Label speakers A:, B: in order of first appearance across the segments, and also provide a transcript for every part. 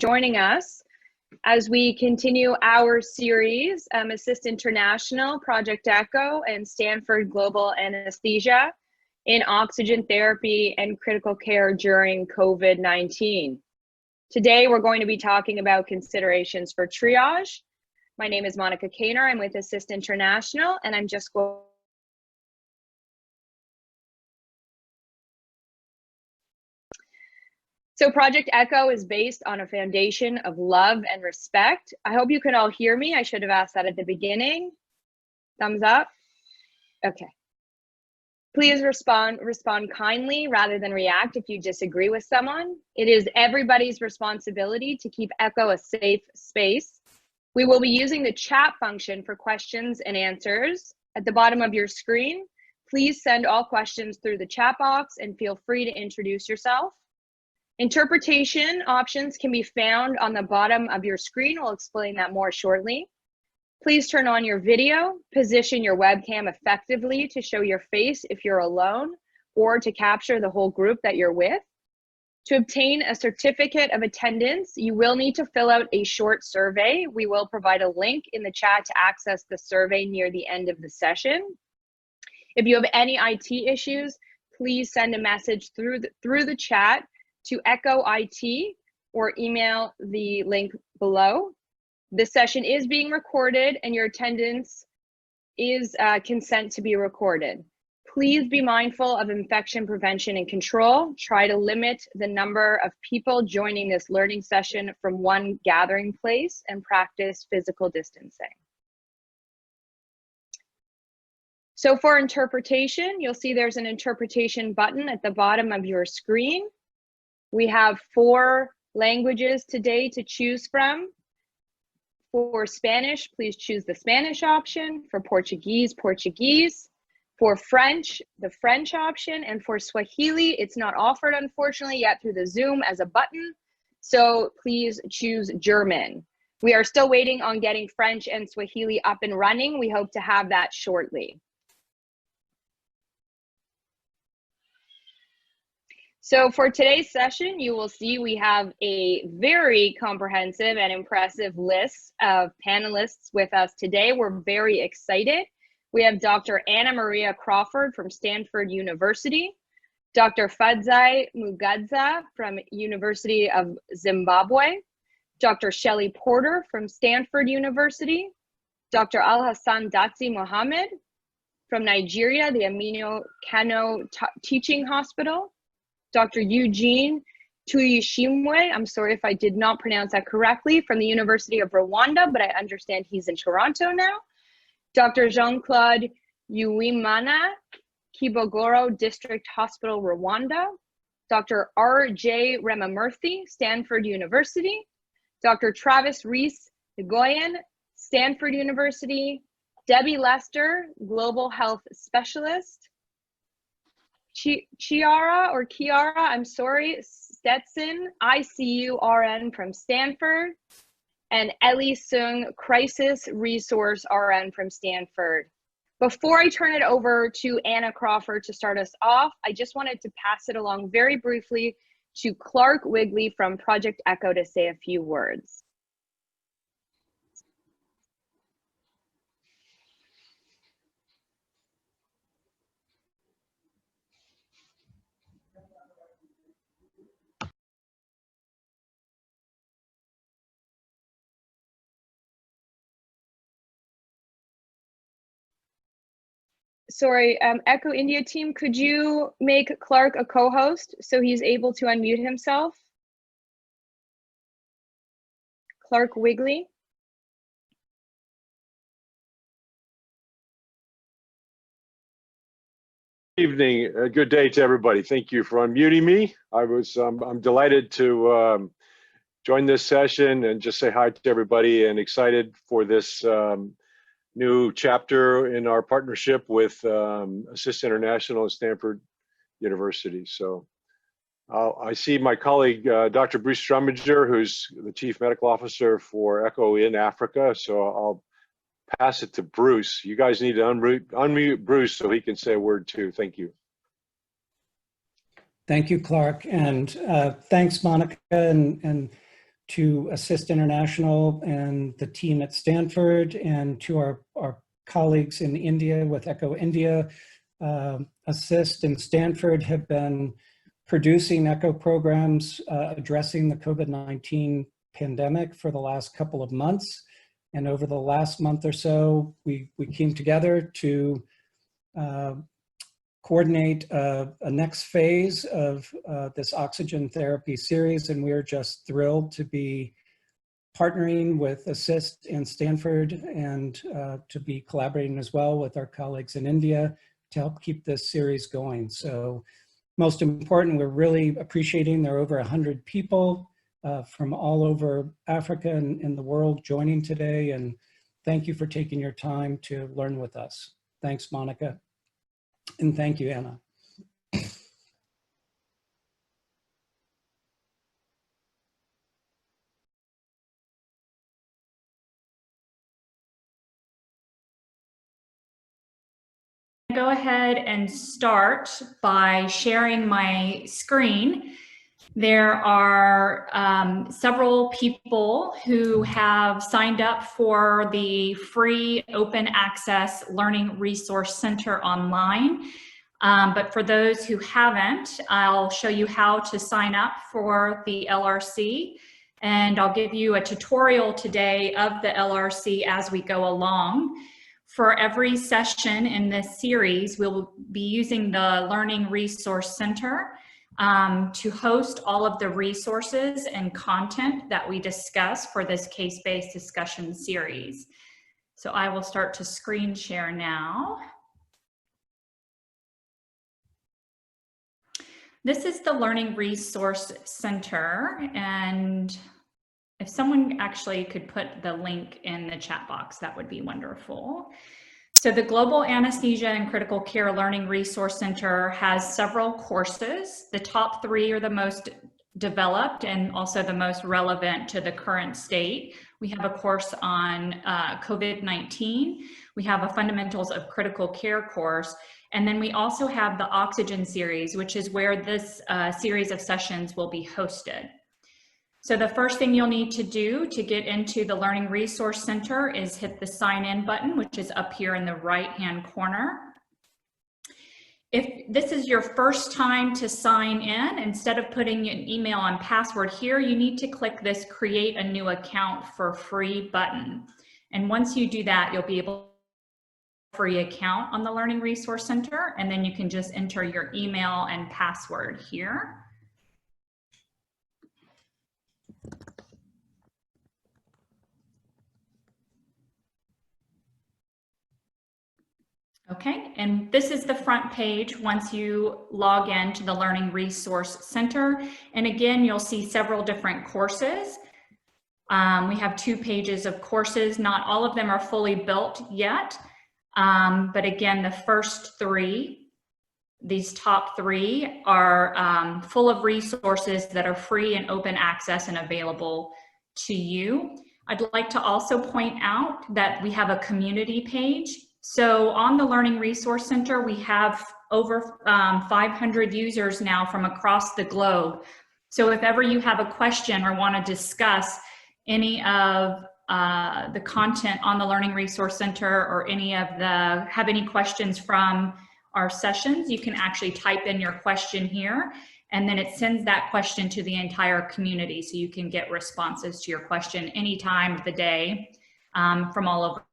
A: joining us as we continue our series, Assist International, Project ECHO, and Stanford Global Anesthesia in Oxygen Therapy and Critical Care during COVID-19. Today, we're going to be talking about considerations for triage. My name is Monica Kaner. I'm with Assist International, and I'm just going So Project ECHO is based on a foundation of love and respect. I hope you can all hear me. I should have asked that at the beginning. Thumbs up. Okay. Please respond kindly rather than react if you disagree with someone. It is everybody's responsibility to keep ECHO a safe space. We will be using the chat function for questions and answers at the bottom of your screen. Please send all questions through the chat box and feel free to introduce yourself. Interpretation options can be found on the bottom of your screen. We'll explain that more shortly. Please turn on your video, position your webcam effectively to show your face if you're alone or to capture the whole group that you're with. To obtain a certificate of attendance, you will need to fill out a short survey. We will provide a link in the chat to access the survey near the end of the session. If you have any IT issues, please send a message through the chat to ECHO IT or email the link below. This session is being recorded and your attendance is consent to be recorded. Please be mindful of infection prevention and control. Try to limit the number of people joining this learning session from one gathering place and practice physical distancing. So for interpretation, you'll see there's an interpretation button at the bottom of your screen. We have 4 languages today to choose from. For Spanish, please choose the Spanish option. For Portuguese, Portuguese. For French, the French option. And for Swahili, it's not offered, unfortunately, yet through the Zoom as a button. So please choose German. We are still waiting on getting French and Swahili up and running. We hope to have that shortly. So for today's session, you will see we have a very comprehensive and impressive list of panelists with us today. We're very excited. We have Dr. Anna Maria Crawford from Stanford University, Dr. Fadzai Mugadza from University of Zimbabwe, Dr. Shelley Porter from Stanford University, Dr. Al-Hassan Datsi Mohammed from Nigeria, the Aminu Kano Teaching Hospital, Dr. Eugene Tuyishimwe, I'm sorry if I did not pronounce that correctly, from the University of Rwanda, but I understand he's in Toronto now. Dr. Jean-Claude Uwimana, Kibogoro District Hospital, Rwanda. Dr. R.J. Ramamurthy, Stanford University. Dr. Travis Rees-Goyen, Stanford University. Debbie Lester, Global Health Specialist. Chiara, I'm sorry, Stetson, ICU RN from Stanford, and Ellie Sung, Crisis Resource RN from Stanford. Before I turn it over to Anna Crawford to start us off, I just wanted to pass it along very briefly to Clark Wigley from Project ECHO to say a few words. Sorry, ECHO India team, could you make Clark a co-host so he's able to unmute himself? Clark Wigley.
B: Good evening, good day to everybody. Thank you for unmuting me. I'm delighted to join this session and just say hi to everybody and excited for this new chapter in our partnership with Assist International and Stanford University. So I see my colleague, Dr. Bruce Strumminger, who's the Chief Medical Officer for ECHO in Africa. So I'll pass it to Bruce. You guys need to unmute Bruce so he can say a word too. Thank you.
C: Thank you, Clark, and thanks, Monica and to Assist International and the team at Stanford, and to our colleagues in India with Echo India. Assist and Stanford have been producing echo programs addressing the COVID-19 pandemic for the last couple of months. And over the last month or so, we came together to coordinate a next phase of this oxygen therapy series. And we are just thrilled to be partnering with Assist and Stanford, and to be collaborating as well with our colleagues in India to help keep this series going. So most important, we're really appreciating there are over 100 people from all over Africa and the world joining today. And thank you for taking your time to learn with us. Thanks, Monica. And thank you, Anna.
D: Go ahead and start by sharing my screen. There are several people who have signed up for the free open access Learning Resource Center online. But for those who haven't, I'll show you how to sign up for the LRC, and I'll give you a tutorial today of the LRC as we go along. For every session in this series, we'll be using the Learning Resource Center to host all of the resources and content that we discuss for this case-based discussion series. So I will start to screen share now. This is the Learning Resource Center, and if someone actually could put the link in the chat box, that would be wonderful. So the Global Anesthesia and Critical Care Learning Resource Center has several courses. The top 3 are the most developed and also the most relevant to the current state. We have a course on COVID-19. We have a Fundamentals of Critical Care course. And then we also have the Oxygen series, which is where this series of sessions will be hosted. So the first thing you'll need to do to get into the Learning Resource Center is hit the sign in button, which is up here in the right-hand corner. If this is your first time to sign in, instead of putting an email and password here, you need to click this Create a New Account for Free button. And once you do that, you'll be able to free account on the Learning Resource Center, and then you can just enter your email and password here. Okay, and this is the front page once you log in to the Learning Resource Center. And again, you'll see several different courses. We have 2 pages of courses. Not all of them are fully built yet. But again, the first 3, these top 3 are full of resources that are free and open access and available to you. I'd like to also point out that we have a community page. So on the Learning Resource Center, we have over 500 users now from across the globe. So if ever you have a question or want to discuss any of the content on the Learning Resource Center, or have any questions from our sessions, you can actually type in your question here, and then it sends that question to the entire community, so you can get responses to your question any time of the day from all over.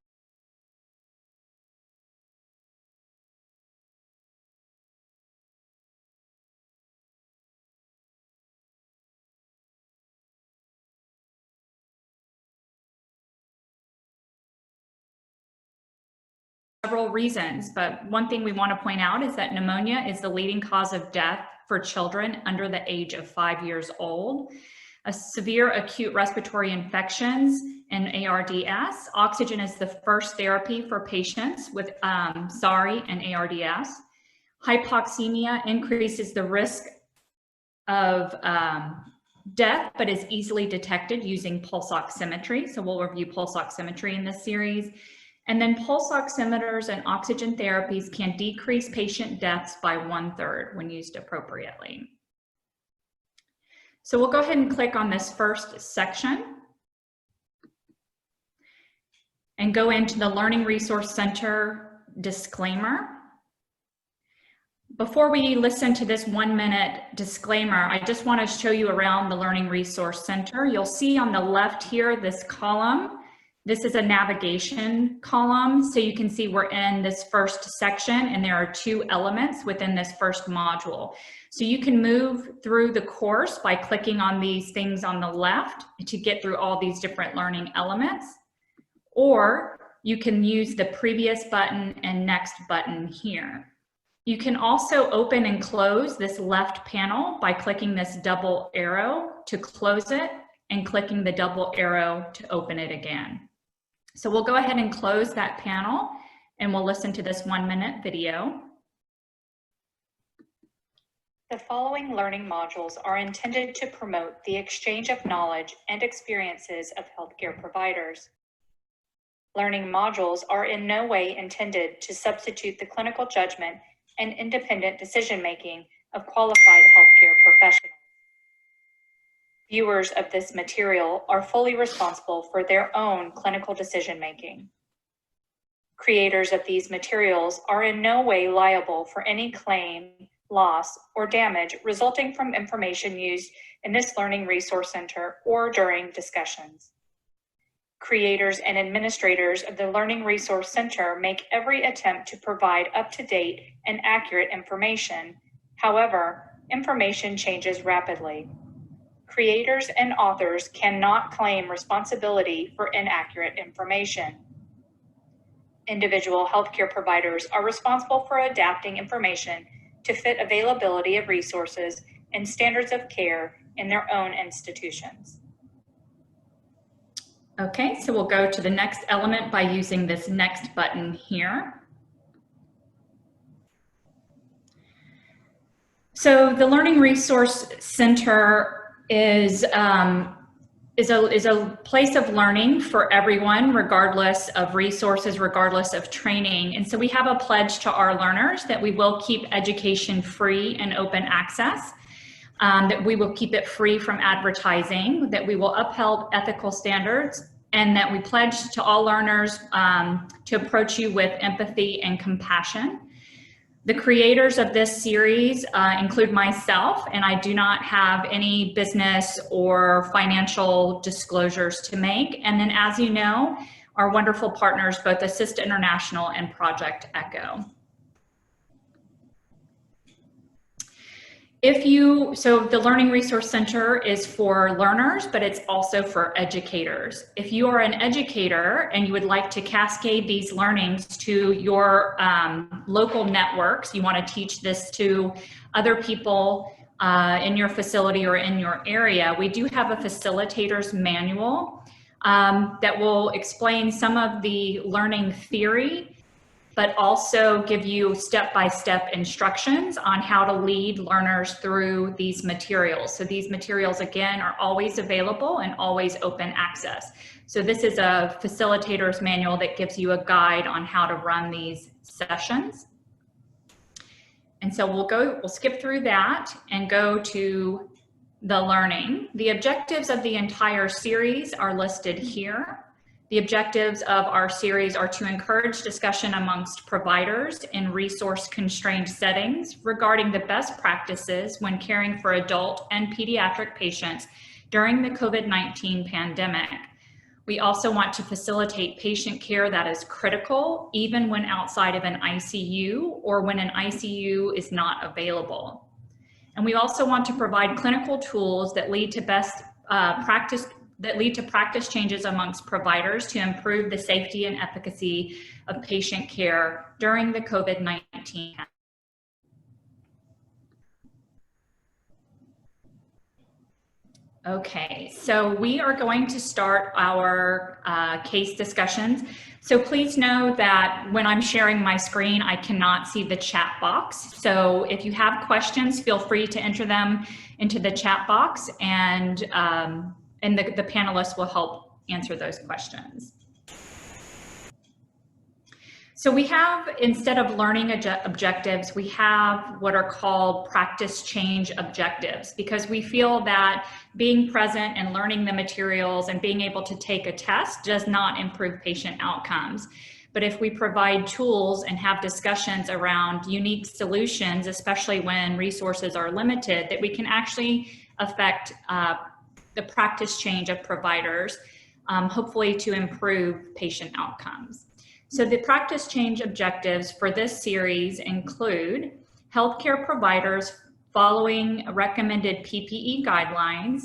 D: Several reasons, but one thing we want to point out is that pneumonia is the leading cause of death for children under the age of 5 years old. A severe acute respiratory infections and ARDS. Oxygen is the first therapy for patients with SARI and ARDS. Hypoxemia increases the risk of death, but is easily detected using pulse oximetry. So we'll review pulse oximetry in this series. And then pulse oximeters and oxygen therapies can decrease patient deaths by 1/3 when used appropriately. So we'll go ahead and click on this first section and go into the Learning Resource Center disclaimer. Before we listen to this 1-minute disclaimer, I just want to show you around the Learning Resource Center. You'll see on the left here, this column. This is a navigation column. So you can see we're in this first section and there are 2 elements within this first module. So you can move through the course by clicking on these things on the left to get through all these different learning elements. Or you can use the previous button and next button here. You can also open and close this left panel by clicking this double arrow to close it and clicking the double arrow to open it again. So we'll go ahead and close that panel and we'll listen to this 1-minute video.
E: The following learning modules are intended to promote the exchange of knowledge and experiences of healthcare providers. Learning modules are in no way intended to substitute the clinical judgment and independent decision-making of qualified healthcare professionals. Viewers of this material are fully responsible for their own clinical decision-making. Creators of these materials are in no way liable for any claim, loss, or damage resulting from information used in this Learning Resource Center or during discussions. Creators and administrators of the Learning Resource Center make every attempt to provide up-to-date and accurate information. However, information changes rapidly. Creators and authors cannot claim responsibility for inaccurate information. Individual healthcare providers are responsible for adapting information to fit availability of resources and standards of care in their own institutions.
D: Okay, so we'll go to the next element by using this next button here. So the Learning Resource Center is a place of learning for everyone, regardless of resources, regardless of training. And so we have a pledge to our learners that we will keep education free and open access, that we will keep it free from advertising, that we will uphold ethical standards, and that we pledge to all learners to approach you with empathy and compassion. The creators of this series include myself, and I do not have any business or financial disclosures to make. And then, as you know, our wonderful partners, both Assist International and Project Echo. So the Learning Resource Center is for learners, but it's also for educators. If you are an educator and you would like to cascade these learnings to your local networks, you want to teach this to other people in your facility or in your area, we do have a facilitator's manual that will explain some of the learning theory, but also give you step-by-step instructions on how to lead learners through these materials. So these materials, again, are always available and always open access. So this is a facilitator's manual that gives you a guide on how to run these sessions. And so we'll skip through that and go to the learning. The objectives of the entire series are listed here. The objectives of our series are to encourage discussion amongst providers in resource-constrained settings regarding the best practices when caring for adult and pediatric patients during the COVID-19 pandemic. We also want to facilitate patient care that is critical, even when outside of an ICU or when an ICU is not available. And we also want to provide clinical tools that lead to practice changes amongst providers to improve the safety and efficacy of patient care during the COVID-19. Okay, so we are going to start our case discussions. So please know that when I'm sharing my screen, I cannot see the chat box. So if you have questions, feel free to enter them into the chat box, and the panelists will help answer those questions. So we have, instead of learning objectives, we have what are called practice change objectives, because we feel that being present and learning the materials and being able to take a test does not improve patient outcomes. But if we provide tools and have discussions around unique solutions, especially when resources are limited, that we can actually affect the practice change of providers, hopefully to improve patient outcomes. So the practice change objectives for this series include healthcare providers following recommended PPE guidelines.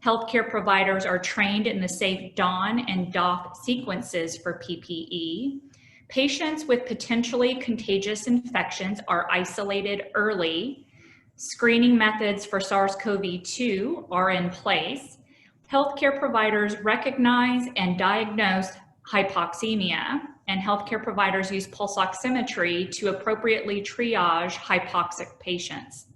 D: Healthcare providers are trained in the safe don and doff sequences for PPE. Patients with potentially contagious infections are isolated early. Screening methods for SARS-CoV-2 are in place. Healthcare providers recognize and diagnose hypoxemia, and healthcare providers use pulse oximetry to appropriately triage hypoxic patients.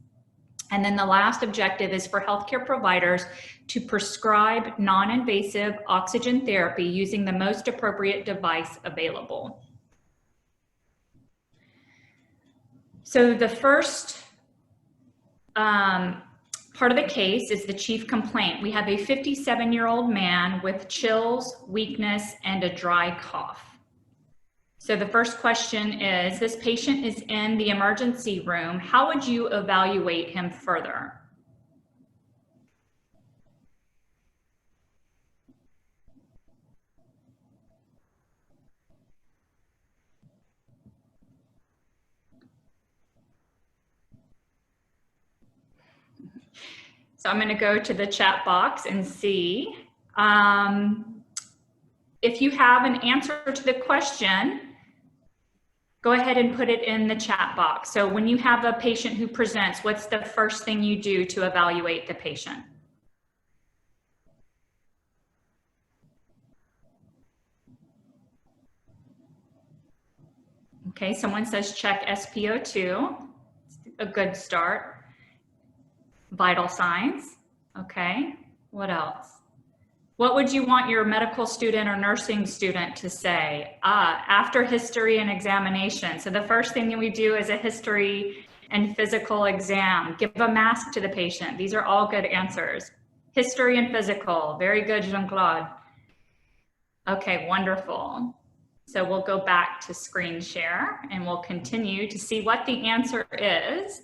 D: And then the last objective is for healthcare providers to prescribe non-invasive oxygen therapy using the most appropriate device available. So the first part of the case is the chief complaint. We have a 57-year-old man with chills, weakness, and a dry cough. So the first question is, this patient is in the emergency room. How would you evaluate him further? So I'm going to go to the chat box and see if you have an answer to the question. Go ahead and put it in the chat box. So when you have a patient who presents, what's the first thing you do to evaluate the patient? Okay, someone says check SpO2, a good start. Vital signs, okay. What else? What would you want your medical student or nursing student to say? After history and examination. So the first thing that we do is a history and physical exam. Give a mask to the patient. These are all good answers. History and physical. Very good, Jean-Claude. Okay, wonderful. So we'll go back to screen share and we'll continue to see what the answer is.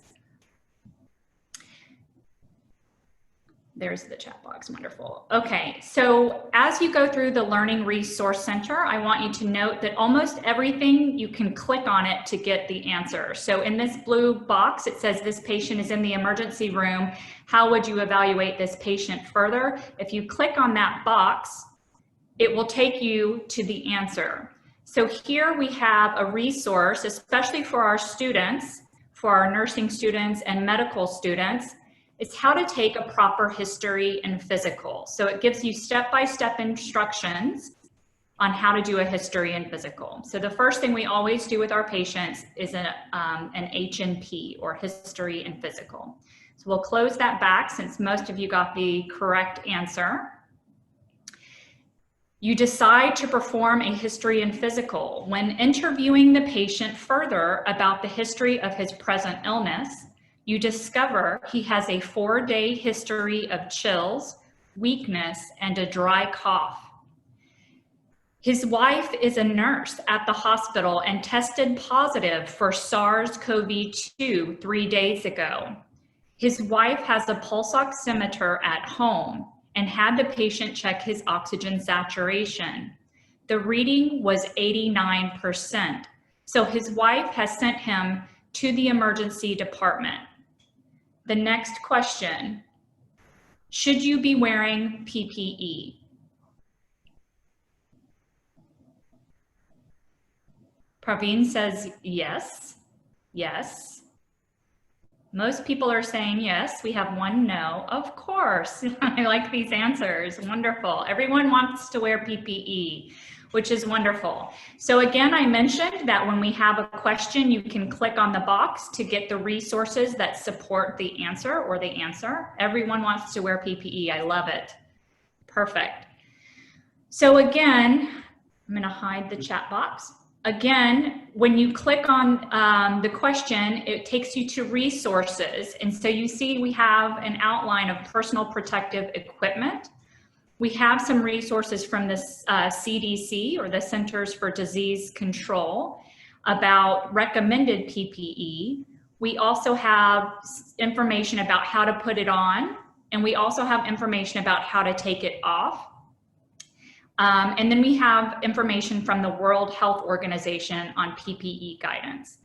D: There's the chat box, wonderful. Okay, so as you go through the Learning Resource Center, I want you to note that almost everything, you can click on it to get the answer. So in this blue box, it says this patient is in the emergency room. How would you evaluate this patient further? If you click on that box, it will take you to the answer. So here we have a resource, especially for our students, for our nursing students and medical students. It's how to take a proper history and physical. So it gives you step-by-step instructions on how to do a history and physical. So the first thing we always do with our patients is an H&P, or history and physical. So we'll close that back since most of you got the correct answer. You decide to perform a history and physical. When interviewing the patient further about the history of his present illness, you discover he has a 4-day history of chills, weakness, and a dry cough. His wife is a nurse at the hospital and tested positive for SARS-CoV-2 3 days ago. His wife has a pulse oximeter at home and had the patient check his oxygen saturation. The reading was 89%. So his wife has sent him to the emergency department. The next question, should you be wearing PPE? Praveen says yes, yes. Most people are saying yes. We have one no. Of course. I like these answers. Wonderful. Everyone wants to wear PPE, which is wonderful. So again, I mentioned that when we have a question, you can click on the box to get the resources that support the answer or the answer. Everyone wants to wear PPE. I love it. Perfect. So again, I'm going to hide the chat box. Again, when you click on the question, it takes you to resources. And so you see we have an outline of personal protective equipment. We have some resources from the CDC, or the Centers for Disease Control, about recommended PPE. We also have information about how to put it on, and we also have information about how to take it off. And then we have information from the World Health Organization on PPE guidance.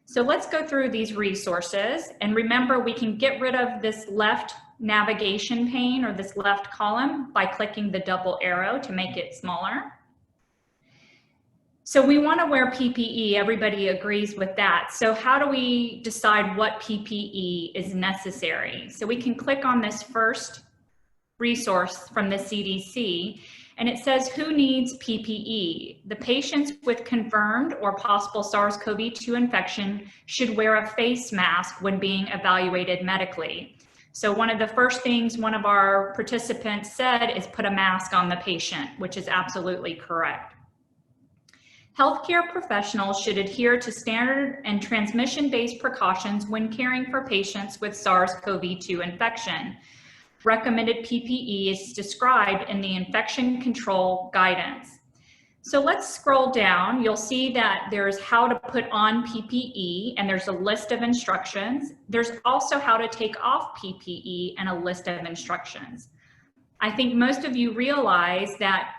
D: So let's go through these resources. And remember, we can get rid of this left navigation pane, or this left column, by clicking the double arrow to make it smaller. So we want to wear PPE, everybody agrees with that. So how do we decide what PPE is necessary? So we can click on this first resource from the CDC, and it says who needs PPE. The patients with confirmed or possible SARS-CoV-2 infection should wear a face mask when being evaluated medically. So one of the first things one of our participants said is put a mask on the patient, which is absolutely correct. Healthcare professionals should adhere to standard and transmission-based precautions when caring for patients with SARS-CoV-2 infection. Recommended PPE is described in the infection control guidance. So let's scroll down. You'll see that there's how to put on PPE, and there's a list of instructions. There's also how to take off PPE and a list of instructions. I think most of you realize that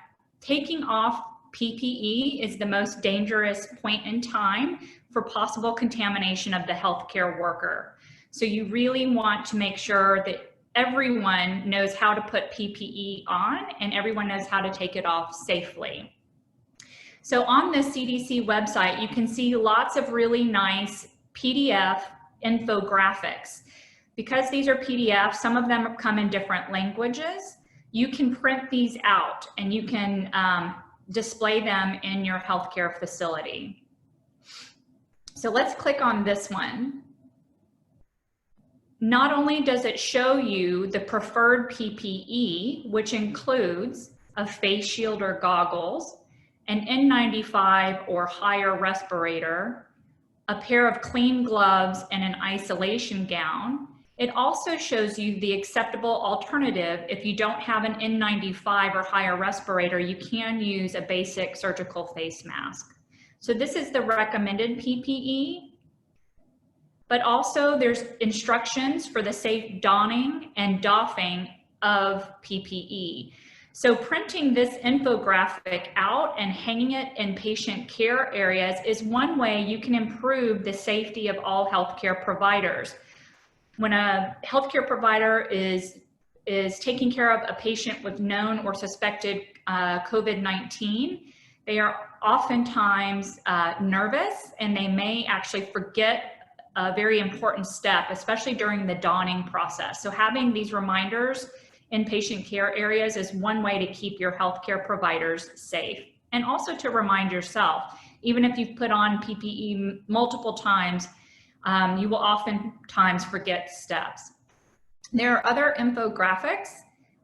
D: taking off PPE is the most dangerous point in time for possible contamination of the healthcare worker. So you really want to make sure that everyone knows how to put PPE on and everyone knows how to take it off safely. So on the CDC website, you can see lots of really nice PDF infographics. Because these are PDFs, some of them come in different languages. You can print these out and you can display them in your healthcare facility. So let's click on this one. Not only does it show you the preferred PPE, which includes a face shield or goggles, an N95 or higher respirator, a pair of clean gloves, and an isolation gown. It also shows you the acceptable alternative. If you don't have an N95 or higher respirator, you can use a basic surgical face mask. So this is the recommended PPE, but also there's instructions for the safe donning and doffing of PPE. So printing this infographic out and hanging it in patient care areas is one way you can improve the safety of all healthcare providers. When a healthcare provider is taking care of a patient with known or suspected COVID-19, they are oftentimes nervous, and they may actually forget a very important step, especially during the donning process. So having these reminders in patient care areas is one way to keep your healthcare providers safe, and also to remind yourself, even if you've put on PPE multiple times, you will oftentimes forget steps. There are other infographics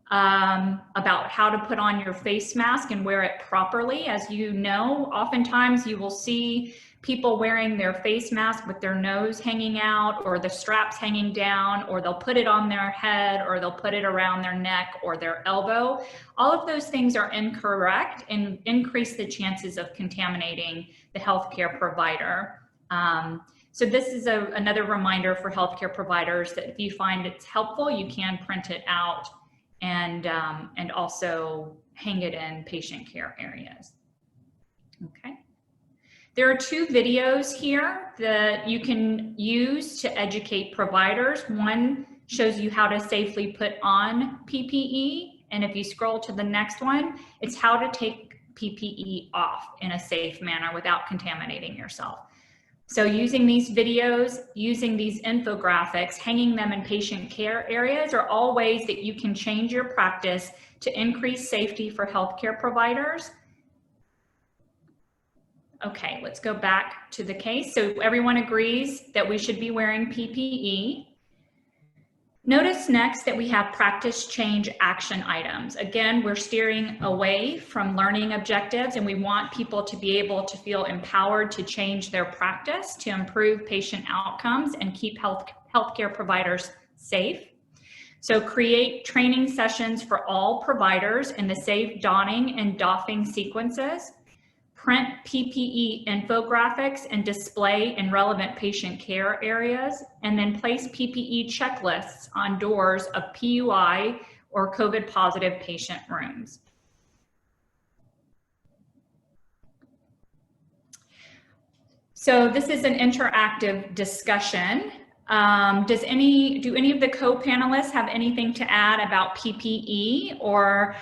D: about how to put on your face mask and wear it properly. As you know, oftentimes you will see people wearing their face mask with their nose hanging out, or the straps hanging down, or they'll put it on their head, or they'll put it around their neck or their elbow. All of those things are incorrect and increase the chances of contaminating the healthcare provider. So this is another reminder for healthcare providers that if you find it's helpful, you can print it out and also hang it in patient care areas. Okay. There are two videos here that you can use to educate providers. One shows you how to safely put on PPE, and if you scroll to the next one, it's how to take PPE off in a safe manner without contaminating yourself. So using these videos, using these infographics, hanging them in patient care areas are all ways that you can change your practice to increase safety for healthcare providers. Okay, let's go back to the case. So everyone agrees that we should be wearing PPE. Notice next that we have practice change action items. Again, we're steering away from learning objectives, and we want people to be able to feel empowered to change their practice to improve patient outcomes and keep healthcare providers safe. So create training sessions for all providers in the safe donning and doffing sequences. Print PPE infographics and display in relevant patient care areas, and then place PPE checklists on doors of PUI or COVID positive patient rooms. So this is an interactive discussion. Do any of the co-panelists have anything to add about PPE or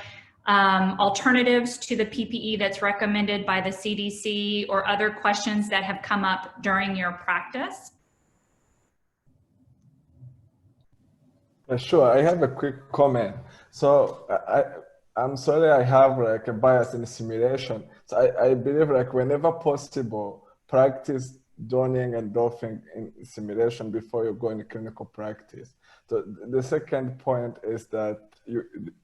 D: alternatives to the PPE that's recommended by the CDC, or other questions that have come up during your practice?
F: Sure, I have a quick comment. So I'm sorry I have like a bias in simulation. So I believe like whenever possible, practice donning and doffing in simulation before you go into clinical practice. So the second point is that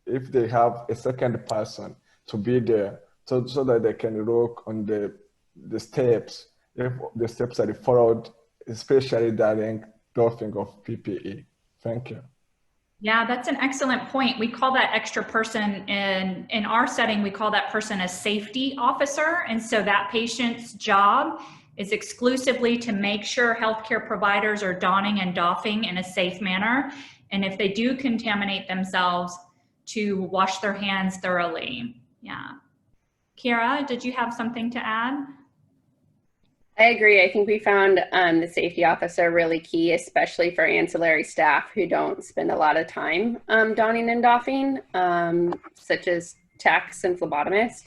F: if they have a second person to be there, so that they can look on the steps, if the steps are followed, especially during doffing of PPE. Thank you.
D: Yeah, that's an excellent point. We call that extra person in our setting, we call that person a safety officer. And so that patient's job is exclusively to make sure healthcare providers are donning and doffing in a safe manner. And if they do contaminate themselves, to wash their hands thoroughly. Yeah. Kira, did you have something to add?
G: I agree. I think we found the safety officer really key, especially for ancillary staff who don't spend a lot of time donning and doffing, such as techs and phlebotomists.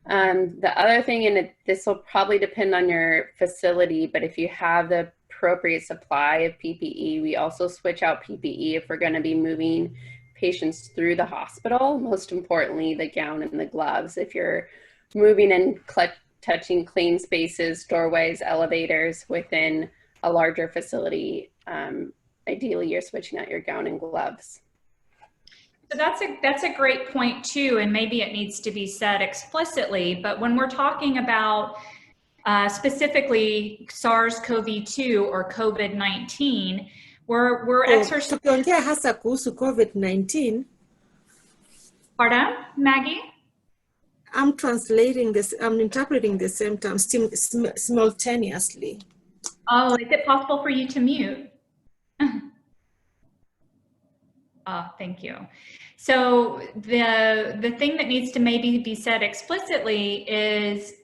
G: The other thing, and this will probably depend on your facility, but if you have the appropriate supply of PPE, we also switch out PPE if we're going to be moving patients through the hospital. Most importantly, the gown and the gloves. If you're moving and touching clean spaces, doorways, elevators within a larger facility, ideally you're switching out your gown and gloves.
D: So that's a great point too, and maybe it needs to be said explicitly, but when we're talking about specifically SARS-CoV-2 or COVID-19, we're exercising.
H: Tukiongea hasa kuhusu COVID-19.
D: Pardon, Maggie?
H: I'm translating this, I'm interpreting the same term simultaneously.
D: Oh, is it possible for you to mute? Thank you. So the thing that needs to maybe be said explicitly is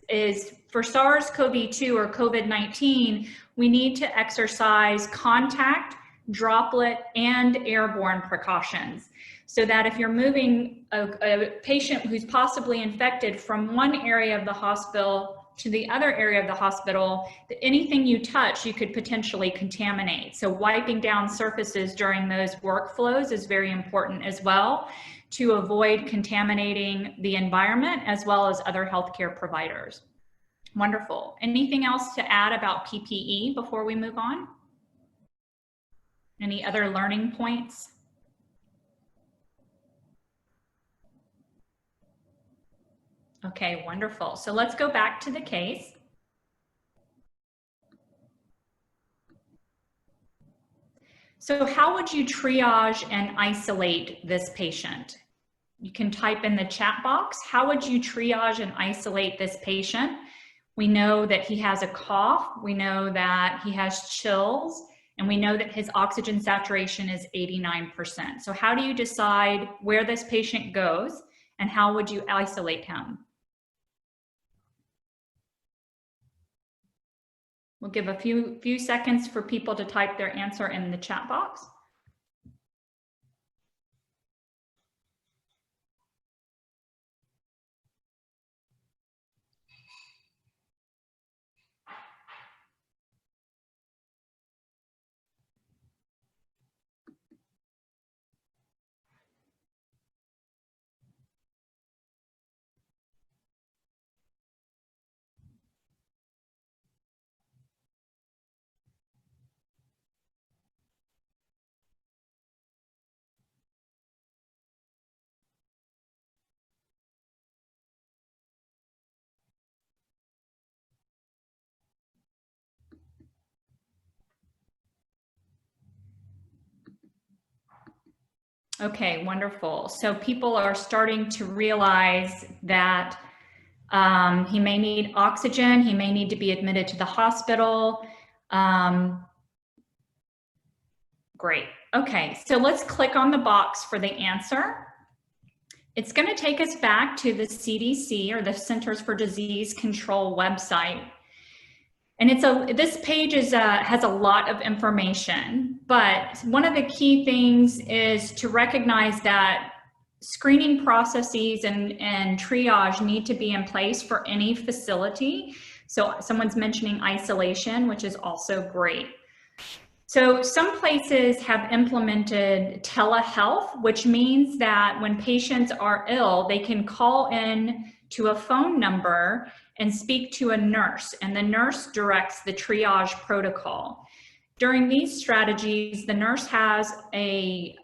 D: for SARS-CoV-2 or COVID-19, we need to exercise contact, droplet, and airborne precautions, so that if you're moving a patient who's possibly infected from one area of the hospital to the other area of the hospital, that anything you touch, you could potentially contaminate. So wiping down surfaces during those workflows is very important as well, to avoid contaminating the environment as well as other healthcare providers. Wonderful. Anything else to add about PPE before we move on? Any other learning points? Okay, wonderful. So let's go back to the case. So how would you triage and isolate this patient? You can type in the chat box. How would you triage and isolate this patient? We know that he has a cough. We know that he has chills, and we know that his oxygen saturation is 89%. So how do you decide where this patient goes, and how would you isolate him? We'll give a few seconds for people to type their answer in the chat box. Okay, wonderful. So people are starting to realize that he may need oxygen, he may need to be admitted to the hospital. Great. Okay, so let's click on the box for the answer. It's going to take us back to the CDC, or the Centers for Disease Control website. And this page has a lot of information, but one of the key things is to recognize that screening processes and triage need to be in place for any facility. So someone's mentioning isolation, which is also great. So some places have implemented telehealth, which means that when patients are ill, they can call in to a phone number and speak to a nurse, and the nurse directs the triage protocol. During these strategies, the nurse has a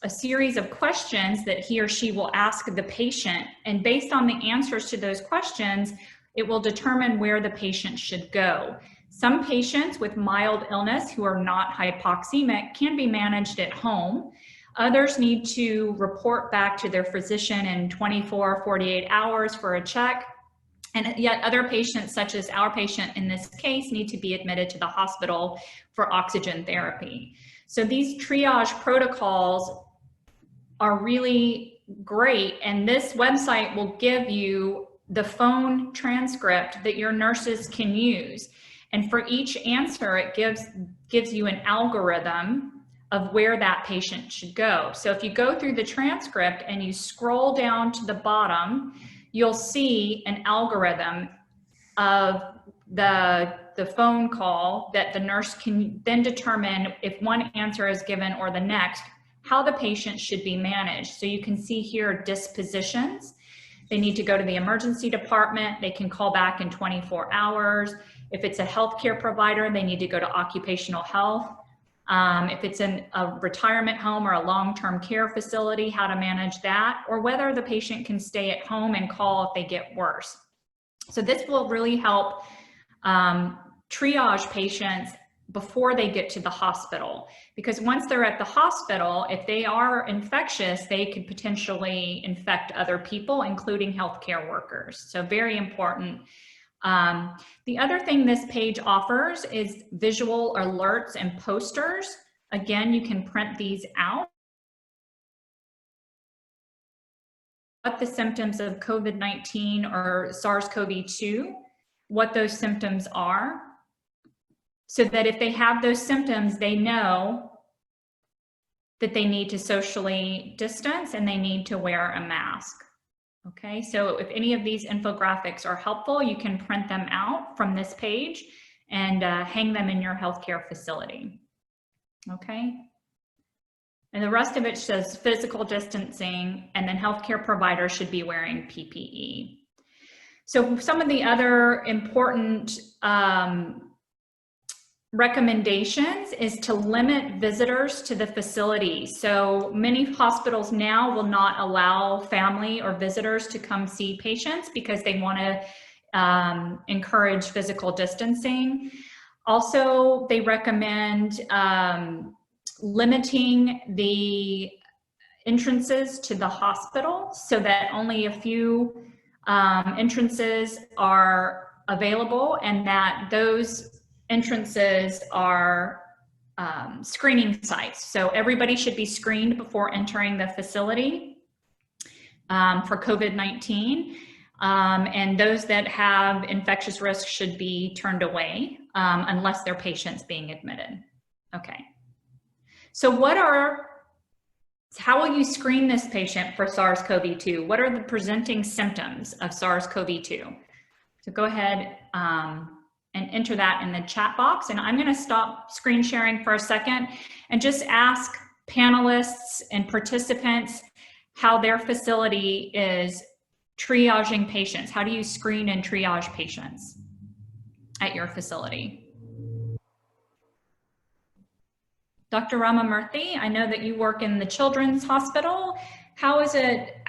D: series of questions that he or she will ask the patient, and based on the answers to those questions, it will determine where the patient should go. Some patients with mild illness who are not hypoxemic can be managed at home. Others need to report back to their physician in 24, 48 hours for a check. And yet other patients, such as our patient in this case, need to be admitted to the hospital for oxygen therapy. So these triage protocols are really great, and this website will give you the phone transcript that your nurses can use. And for each answer, it gives you an algorithm of where that patient should go. So if you go through the transcript and you scroll down to the bottom, you'll see an algorithm of the phone call that the nurse can then determine, if one answer is given or the next, how the patient should be managed. So you can see here dispositions. They need to go to the emergency department. They can call back in 24 hours. If it's a healthcare provider, they need to go to occupational health. If it's in a retirement home or a long-term care facility, how to manage that, or whether the patient can stay at home and call if they get worse. So this will really help triage patients before they get to the hospital, because once they're at the hospital, if they are infectious, they could potentially infect other people, including healthcare workers. So very important. The other thing this page offers is visual alerts and posters. Again, you can print these out. What the symptoms of COVID-19 or SARS-CoV-2, what those symptoms are, so that if they have those symptoms, they know that they need to socially distance and they need to wear a mask. Okay, so if any of these infographics are helpful, you can print them out from this page and hang them in your healthcare facility. Okay, and the rest of it says physical distancing, and then healthcare providers should be wearing PPE. So some of the other important recommendations is to limit visitors to the facility. So many hospitals now will not allow family or visitors to come see patients because they want to encourage physical distancing. Also, they recommend limiting the entrances to the hospital so that only a few entrances are available, and that those entrances are screening sites. So everybody should be screened before entering the facility for COVID-19. And those that have infectious risk should be turned away unless they're patients being admitted. Okay. So how will you screen this patient for SARS-CoV-2? What are the presenting symptoms of SARS-CoV-2? So go ahead and enter that in the chat box. And I'm going to stop screen sharing for a second and just ask panelists and participants how their facility is triaging patients. How do you screen and triage patients at your facility? Dr. Ramamurthy, I know that you work in the Children's Hospital. How is it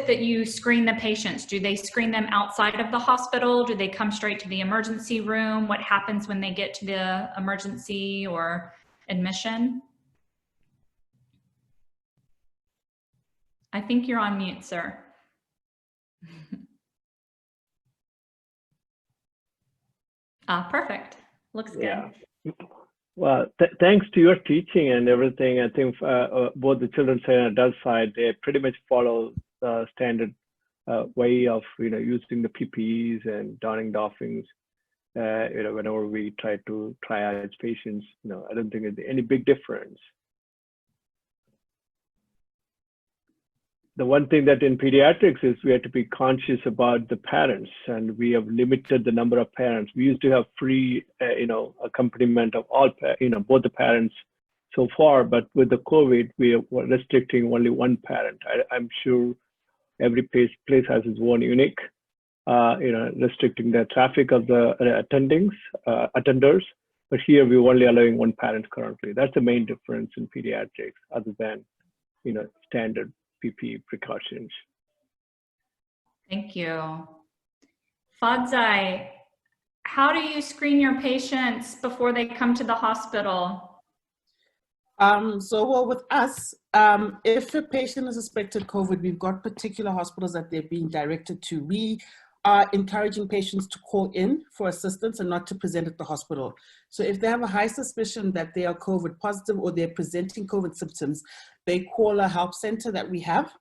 D: that you screen the patients? Do they screen them outside of the hospital? Do they come straight to the emergency room? What happens when they get to the emergency or admission? I think you're on mute, sir. Perfect. Looks good.
I: Yeah. Well, thanks to your teaching and everything, I think both the children's side and adult side, they pretty much follow the standard way of using the PPEs and donning doffings. Whenever we try to triage patients, I don't think there's any big difference. The one thing that in pediatrics is we have to be conscious about the parents, and we have limited the number of parents. We used to have free, accompaniment of all, both the parents so far, but with the COVID, we are restricting only one parent. I'm sure every place has its own unique, restricting the traffic of the attenders. But here we're only allowing one parent currently. That's the main difference in pediatrics, other than, standard PPE precautions.
D: Thank you. Fadzai, how do you screen your patients before they come to the hospital?
J: Well, with us, if a patient is suspected COVID, we've got particular hospitals that they're being directed to. We are encouraging patients to call in for assistance and not to present at the hospital. So if they have a high suspicion that they are COVID positive or they're presenting COVID symptoms, they call a help center that we have.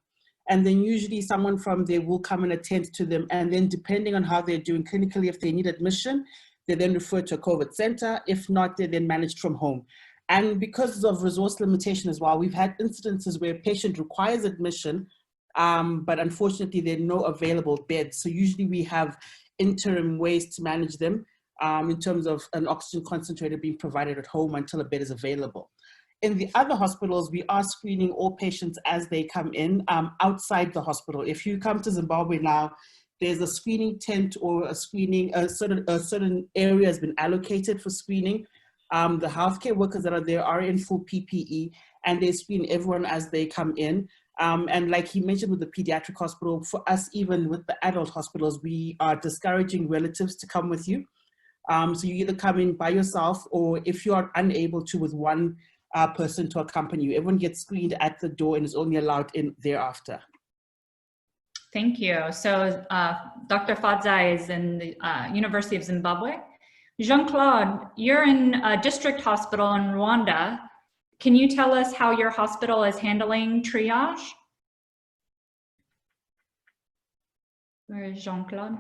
J: And then usually someone from there will come and attend to them. And then depending on how they're doing clinically, if they need admission, they're then referred to a COVID center. If not, they're then managed from home. And because of resource limitation as well, we've had incidences where a patient requires admission, but unfortunately there are no available beds. So usually we have interim ways to manage them in terms of an oxygen concentrator being provided at home until a bed is available. In the other hospitals, we are screening all patients as they come in outside the hospital. If you come to Zimbabwe now, there's a screening tent or a screening, a certain area has been allocated for screening. The healthcare workers that are there are in full PPE, and they screen everyone as they come in. And like he mentioned with the pediatric hospital, for us, even with the adult hospitals, we are discouraging relatives to come with you. So you either come in by yourself, or if you are unable to, with one person to accompany you. Everyone gets screened at the door and is only allowed in thereafter.
D: Thank you. So Dr. Fadzai is in the University of Zimbabwe. Jean-Claude, you're in a district hospital in Rwanda. Can you tell us how your hospital is handling triage? Where is Jean-Claude?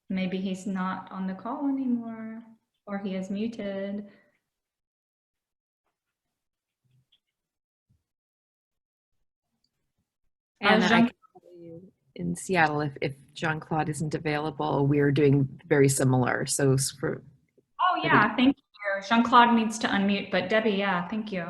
D: Maybe he's not on the call anymore, or he is muted.
K: And I can tell you in Seattle, if Jean-Claude isn't available, we're doing very similar. So for
D: Thank you. Jean-Claude needs to unmute, but Debbie, yeah, thank you.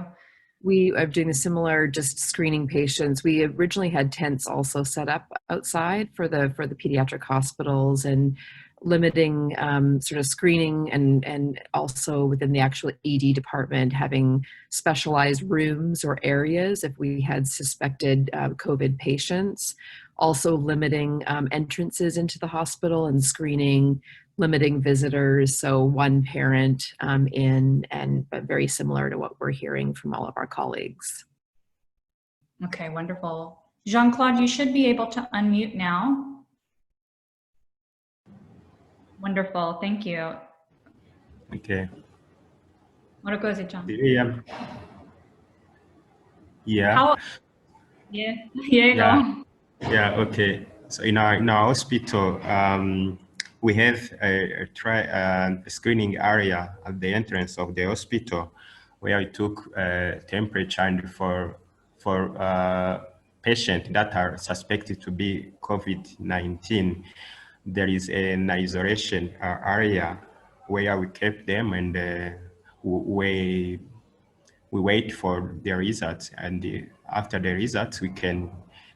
K: We are doing a similar, just screening patients. We originally had tents also set up outside for the pediatric hospitals, and limiting sort of screening, and also within the actual ED department having specialized rooms or areas if we had suspected COVID patients. Also limiting entrances into the hospital and screening, limiting visitors, so one parent but very similar to what we're hearing from all of our colleagues.
D: Okay, wonderful. Jean-Claude, you should be able to unmute now. Wonderful, thank you.
L: Okay.
D: What goes it, John?
L: Yeah. Yeah, okay. So in our hospital, we have a screening area at the entrance of the hospital where we took temperature, and for patients that are suspected to be COVID-19, there is an isolation area where we kept them, and we wait for the results, and after the results we can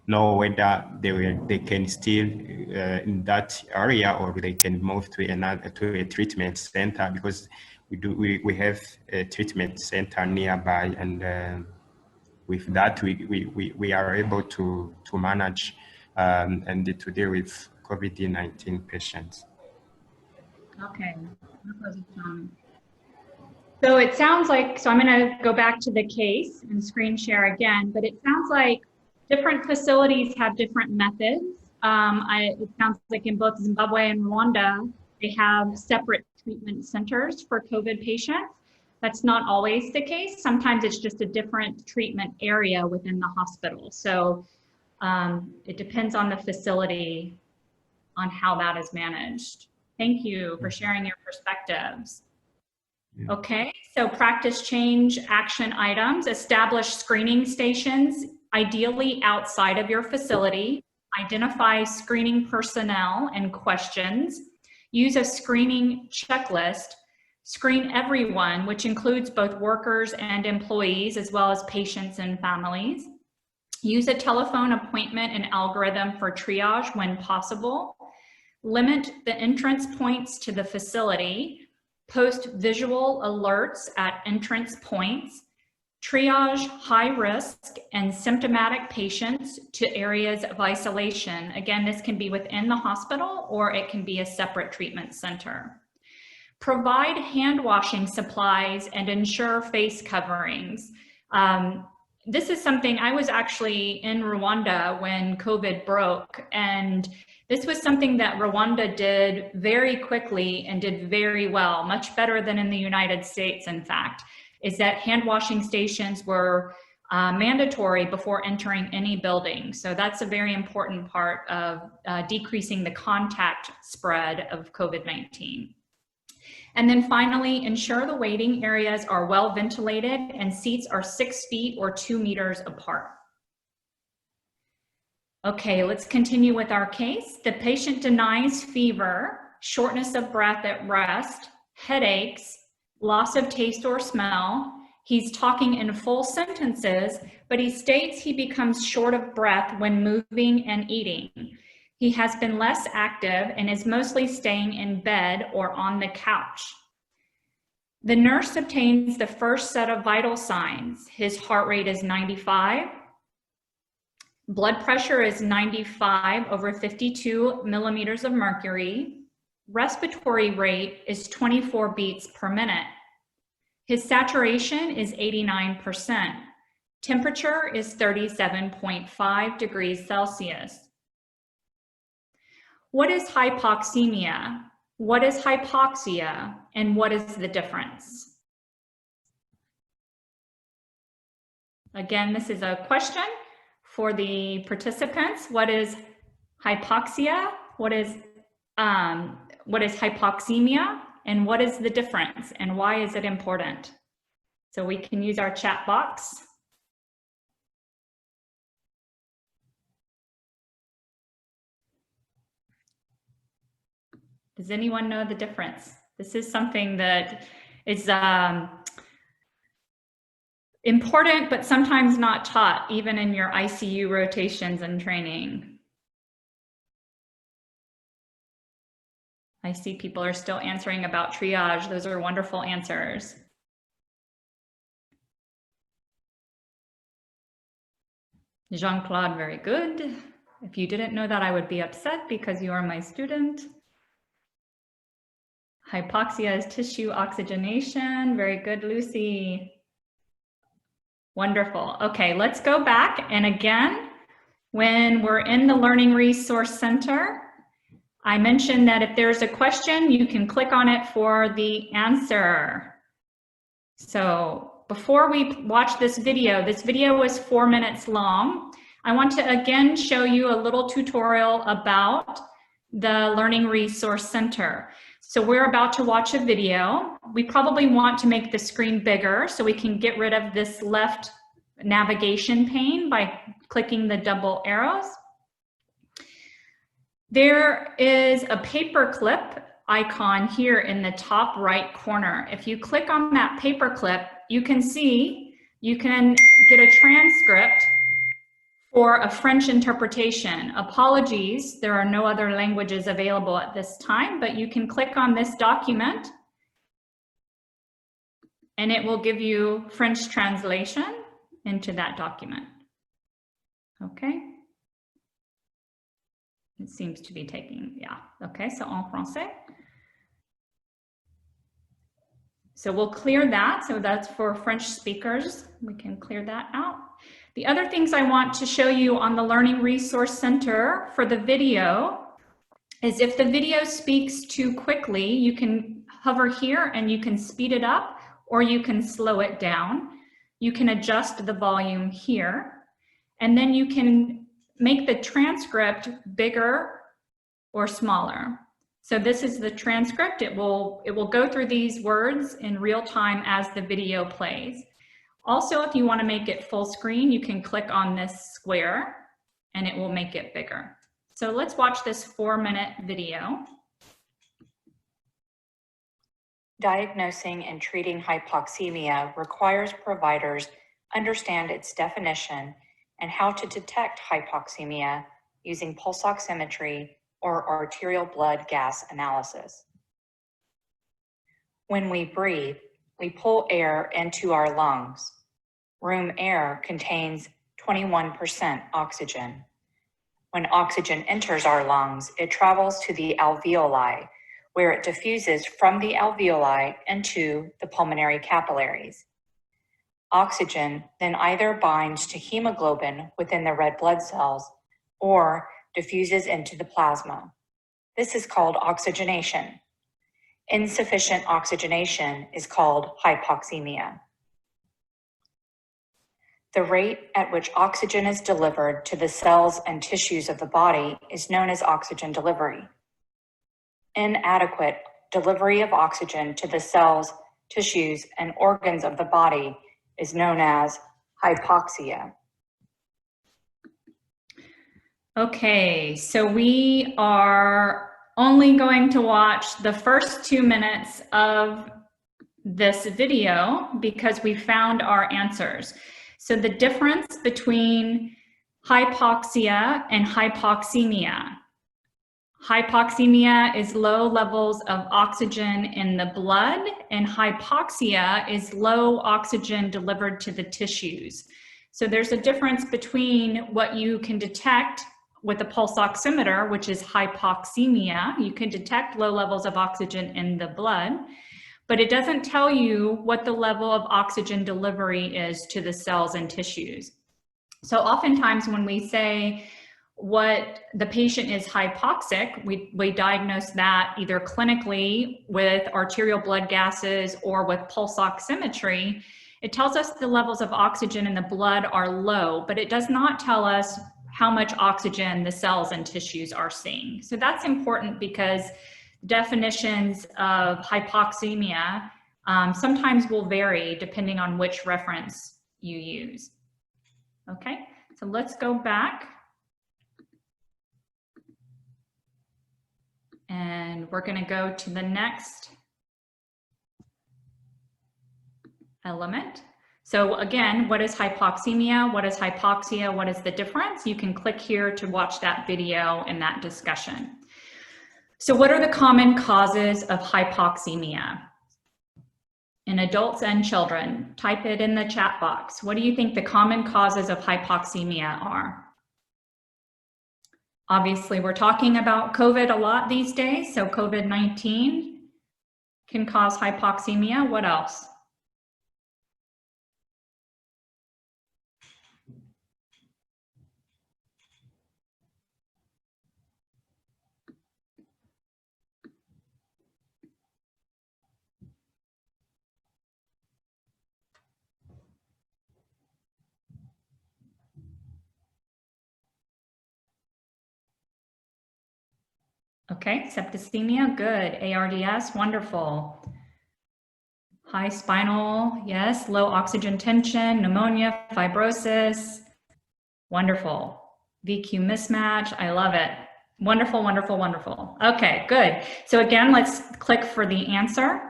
L: know whether they can still in that area, or they can move to a treatment center, because we have a treatment center nearby, and with that we are able to manage and to deal with COVID-19 patients.
D: Okay. So it sounds like, so I'm going to go back to the case and screen share again, but it sounds like different facilities have different methods. It sounds like in both Zimbabwe and Rwanda, they have separate treatment centers for COVID patients. That's not always the case. Sometimes it's just a different treatment area within the hospital. So it depends on the facility on how that is managed. Thank you for sharing your perspectives. Okay, so practice change action items, establish screening stations, ideally outside of your facility, identify screening personnel and questions, use a screening checklist, screen everyone, which includes both workers and employees, as well as patients and families, use a telephone appointment and algorithm for triage when possible, limit the entrance points to the facility, post visual alerts at entrance points, triage high risk and symptomatic patients to areas of isolation. Again, this can be within the hospital or it can be a separate treatment center. Provide hand washing supplies and ensure face coverings. This is something, I was actually in Rwanda when COVID broke, and this was something that Rwanda did very quickly and did very well, much better than in the United States, in fact, is that hand washing stations were mandatory before entering any building. So that's a very important part of decreasing the contact spread of COVID-19. And then finally, ensure the waiting areas are well ventilated and seats are 6 feet or 2 meters apart. Okay, let's continue with our case. The patient denies fever, shortness of breath at rest, headaches, loss of taste or smell. He's talking in full sentences, but he states he becomes short of breath when moving and eating. He has been less active and is mostly staying in bed or on the couch. The nurse obtains the first set of vital signs. His heart rate is 95. Blood pressure is 95/52 millimeters of mercury. Respiratory rate is 24 beats per minute. His saturation is 89%. Temperature is 37.5 degrees Celsius. What is hypoxemia? What is hypoxia? And what is the difference? Again, this is a question for the participants. What is hypoxia? What is hypoxemia? And what is the difference? And why is it important? So we can use our chat box. Does anyone know the difference? This is something that is important, but sometimes not taught, even in your ICU rotations and training. I see people are still answering about triage. Those are wonderful answers. Jean-Claude, very good. If you didn't know that, I would be upset because you are my student. Hypoxia is tissue oxygenation. Very good, Lucy. Wonderful. Okay, let's go back. And again, when we're in the Learning Resource Center, I mentioned that if there's a question, you can click on it for the answer. So before we watch this video is 4 minutes long. I want to again show you a little tutorial about the Learning Resource Center. So we're about to watch a video. We probably want to make the screen bigger so we can get rid of this left navigation pane by clicking the double arrows. There is a paperclip icon here in the top right corner. If you click on that paperclip, you can see you can get a transcript for a French interpretation. Apologies, there are no other languages available at this time, but you can click on this document and it will give you French translation into that document. Okay. It seems to be taking, yeah. Okay, so en français. So we'll clear that. So that's for French speakers. We can clear that out. The other things I want to show you on the Learning Resource Center for the video is if the video speaks too quickly, you can hover here and you can speed it up or you can slow it down. You can adjust the volume here, and then you can make the transcript bigger or smaller. So this is the transcript. It will go through these words in real time as the video plays. Also, if you want to make it full screen, you can click on this square and it will make it bigger. So let's watch this 4-minute video.
E: Diagnosing and treating hypoxemia requires providers understand its definition and how to detect hypoxemia using pulse oximetry or arterial blood gas analysis. When we breathe, we pull air into our lungs. Room air contains 21% oxygen. When oxygen enters our lungs, it travels to the alveoli, where it diffuses from the alveoli into the pulmonary capillaries. Oxygen then either binds to hemoglobin within the red blood cells or diffuses into the plasma. This is called oxygenation. Insufficient oxygenation is called hypoxemia. The rate at which oxygen is delivered to the cells and tissues of the body is known as oxygen delivery. Inadequate delivery of oxygen to the cells, tissues, and organs of the body is known as hypoxia.
D: Okay, so we are only going to watch the first 2 minutes of this video because we found our answers. So the difference between hypoxia and hypoxemia. Hypoxemia is low levels of oxygen in the blood, and hypoxia is low oxygen delivered to the tissues. So there's a difference between what you can detect with a pulse oximeter, which is hypoxemia. You can detect low levels of oxygen in the blood, but it doesn't tell you what the level of oxygen delivery is to the cells and tissues. So oftentimes when we say what the patient is hypoxic, we diagnose that either clinically with arterial blood gases or with pulse oximetry. It tells us the levels of oxygen in the blood are low, but it does not tell us how much oxygen the cells and tissues are seeing. So that's important because definitions of hypoxemia sometimes will vary depending on which reference you use. Okay, so let's go back. And we're going to go to the next element. So again, what is hypoxemia? What is hypoxia? What is the difference? You can click here to watch that video and that discussion. So what are the common causes of hypoxemia in adults and children? Type it in the chat box. What do you think the common causes of hypoxemia are? Obviously, we're talking about COVID a lot these days, so COVID-19 can cause hypoxemia. What else? Okay, septicemia, good. ARDS, wonderful. High spinal, yes. Low oxygen tension, pneumonia, fibrosis, wonderful. VQ mismatch, I love it. Wonderful, wonderful, wonderful. Okay, good. So again, let's click for the answer.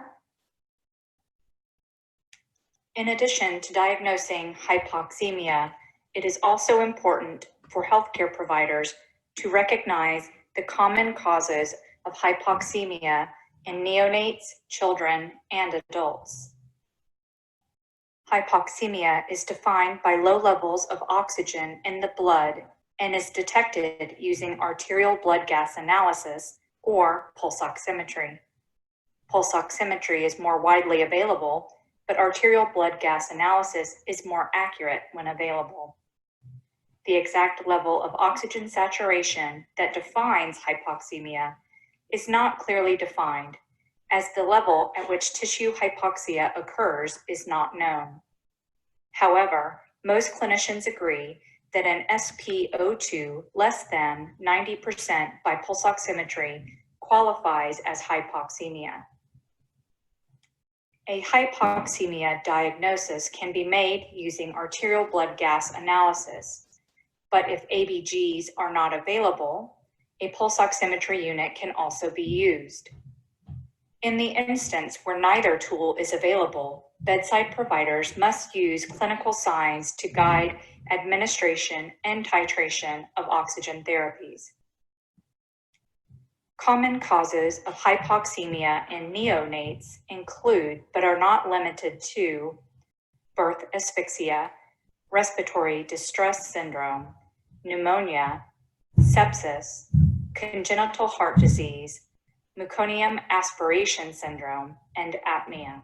E: In addition to diagnosing hypoxemia, it is also important for healthcare providers to recognize the common causes of hypoxemia in neonates, children, and adults. Hypoxemia is defined by low levels of oxygen in the blood and is detected using arterial blood gas analysis or pulse oximetry. Pulse oximetry is more widely available, but arterial blood gas analysis is more accurate when available. The exact level of oxygen saturation that defines hypoxemia is not clearly defined, as the level at which tissue hypoxia occurs is not known. However, most clinicians agree that an SpO2 less than 90% by pulse oximetry qualifies as hypoxemia. A hypoxemia diagnosis can be made using arterial blood gas analysis, but if ABGs are not available, a pulse oximetry unit can also be used. In the instance where neither tool is available, bedside providers must use clinical signs to guide administration and titration of oxygen therapies. Common causes of hypoxemia in neonates include, but are not limited to, birth asphyxia, respiratory distress syndrome, pneumonia, sepsis, congenital heart disease, meconium aspiration syndrome, and apnea.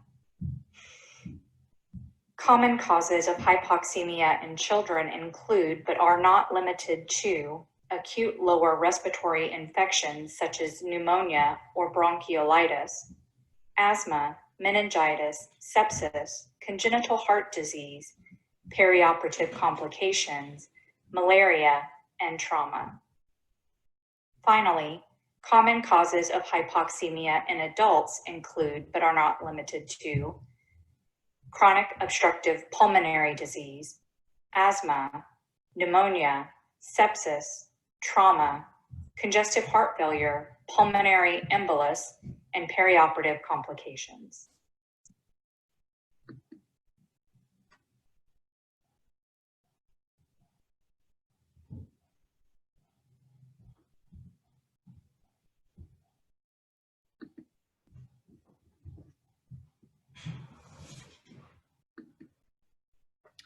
E: Common causes of hypoxemia in children include, but are not limited to, acute lower respiratory infections such as pneumonia or bronchiolitis, asthma, meningitis, sepsis, congenital heart disease, perioperative complications, malaria, and trauma. Finally, common causes of hypoxemia in adults include, but are not limited to, chronic obstructive pulmonary disease, asthma, pneumonia, sepsis, trauma, congestive heart failure, pulmonary embolus, and perioperative complications.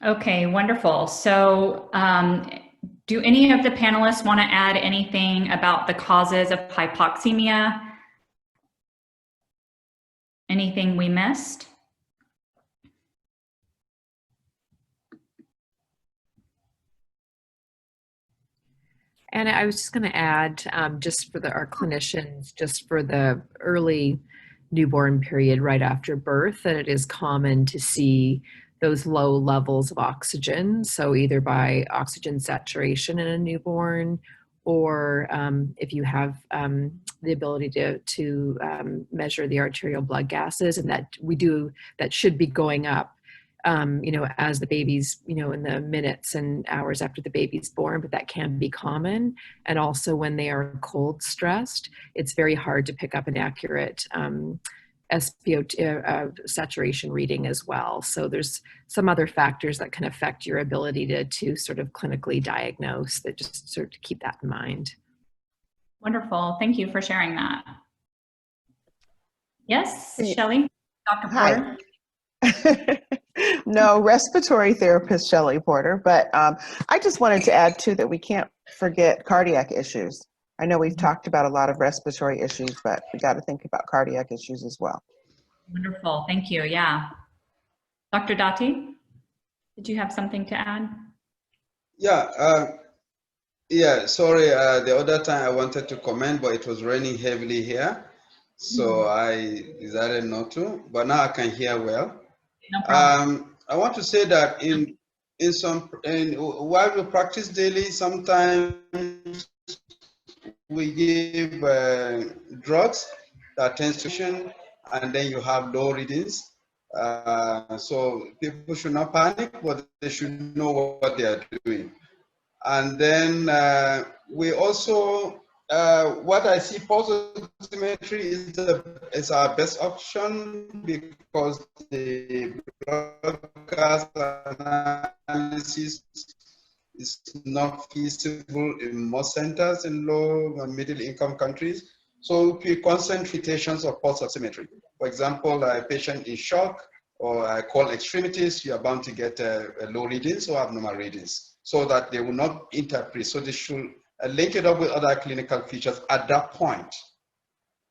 D: Okay, wonderful. So do any of the panelists want to add anything about the causes of hypoxemia? Anything we missed?
K: And I was just going to add, just for our clinicians, just for the early newborn period right after birth, that it is common to see those low levels of oxygen. So either by oxygen saturation in a newborn, or if you have the ability to measure the arterial blood gases, and that should be going up, as the baby's, in the minutes and hours after the baby's born, but that can be common. And also when they are cold stressed, it's very hard to pick up an accurate SpO2 saturation reading as well. So there's some other factors that can affect your ability to sort of clinically diagnose, that just sort of keep that in mind.
D: Wonderful. Thank you for sharing that. Yes, Shelley? Dr. Porter?
M: Hi. No, respiratory therapist Shelley Porter, but I just wanted to add too that we can't forget cardiac issues. I know we've talked about a lot of respiratory issues, but we got to think about cardiac issues as well.
D: Wonderful, thank you, yeah. Dr. Dati, did you have something to add?
N: Yeah, sorry, the other time I wanted to comment, but it was raining heavily here. So I decided not to, but now I can hear well.
D: No problem.
N: I want to say that while we practice daily, sometimes we give drugs that tends to, and then you have low readings. So people should not panic, but they should know what they are doing. And then we also, what I see, pulse oximetry is our best option, because the broadcast analysis is not feasible in most centers in low and middle income countries. So we concentrations of pulse oximetry. For example, a patient in shock or cold extremities, you are bound to get low readings or abnormal readings, so that they will not interpret. So they should link it up with other clinical features at that point.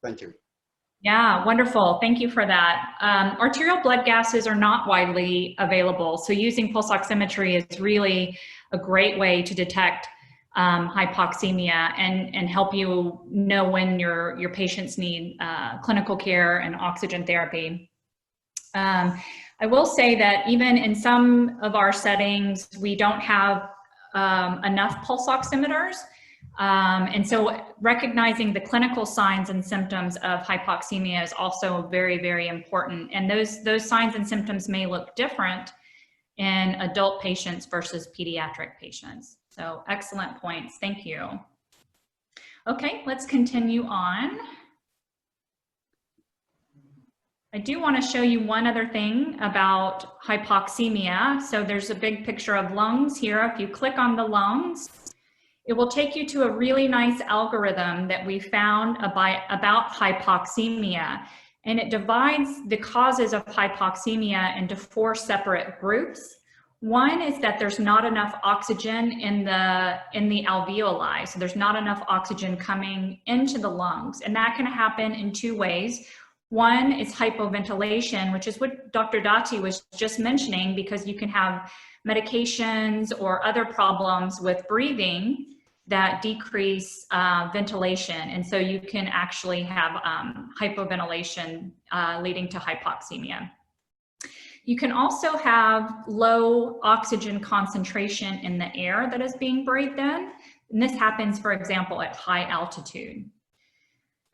N: Thank you.
D: Yeah, wonderful. Thank you for that. Arterial blood gases are not widely available, so using pulse oximetry is really a great way to detect hypoxemia and help you know when your patients need clinical care and oxygen therapy. I will say that even in some of our settings, we don't have enough pulse oximeters. And so recognizing the clinical signs and symptoms of hypoxemia is also very, very important. And those signs and symptoms may look different in adult patients versus pediatric patients. So excellent points. Thank you. Okay, let's continue on. I do want to show you one other thing about hypoxemia. So there's a big picture of lungs here. If you click on the lungs, it will take you to a really nice algorithm that we found about hypoxemia. And it divides the causes of hypoxemia into 4 separate groups. One is that there's not enough oxygen in the alveoli. So there's not enough oxygen coming into the lungs. And that can happen in 2 ways. One is hypoventilation, which is what Dr. Dati was just mentioning, because you can have medications or other problems with breathing that decrease ventilation. And so you can actually have hypoventilation leading to hypoxemia. You can also have low oxygen concentration in the air that is being breathed in. And this happens, for example, at high altitude.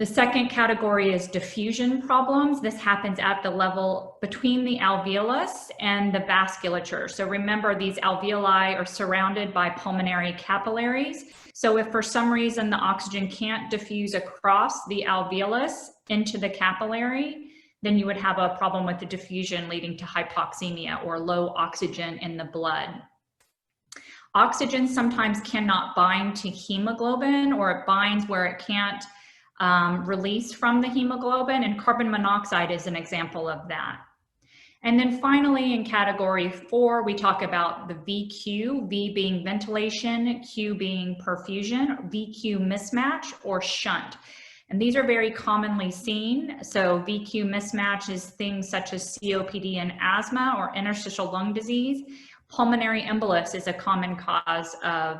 D: The second category is diffusion problems. This happens at the level between the alveolus and the vasculature. So remember, these alveoli are surrounded by pulmonary capillaries. So if for some reason the oxygen can't diffuse across the alveolus into the capillary, then you would have a problem with the diffusion leading to hypoxemia or low oxygen in the blood. Oxygen sometimes cannot bind to hemoglobin, or it binds where it can't release from the hemoglobin, and carbon monoxide is an example of that. And then finally, in category 4, we talk about the VQ, V being ventilation, Q being perfusion, VQ mismatch or shunt. And these are very commonly seen. So VQ mismatch is things such as COPD and asthma or interstitial lung disease. Pulmonary embolus is a common cause of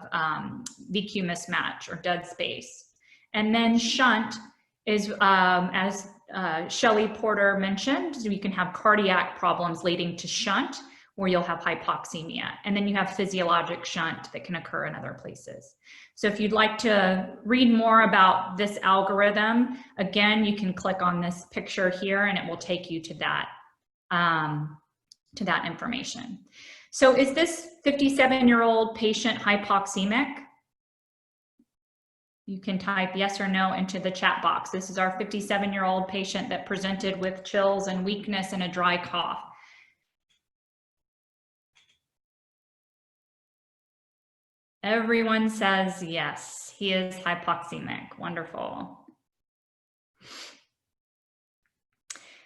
D: VQ mismatch or dead space. And then shunt is, as Shelley Porter mentioned, so you can have cardiac problems leading to shunt, where you'll have hypoxemia. And then you have physiologic shunt that can occur in other places. So if you'd like to read more about this algorithm, again, you can click on this picture here and it will take you to that information. So is this 57-year-old patient hypoxemic? You can type yes or no into the chat box. This is our 57-year-old patient that presented with chills and weakness and a dry cough. Everyone says yes, he is hypoxemic. Wonderful.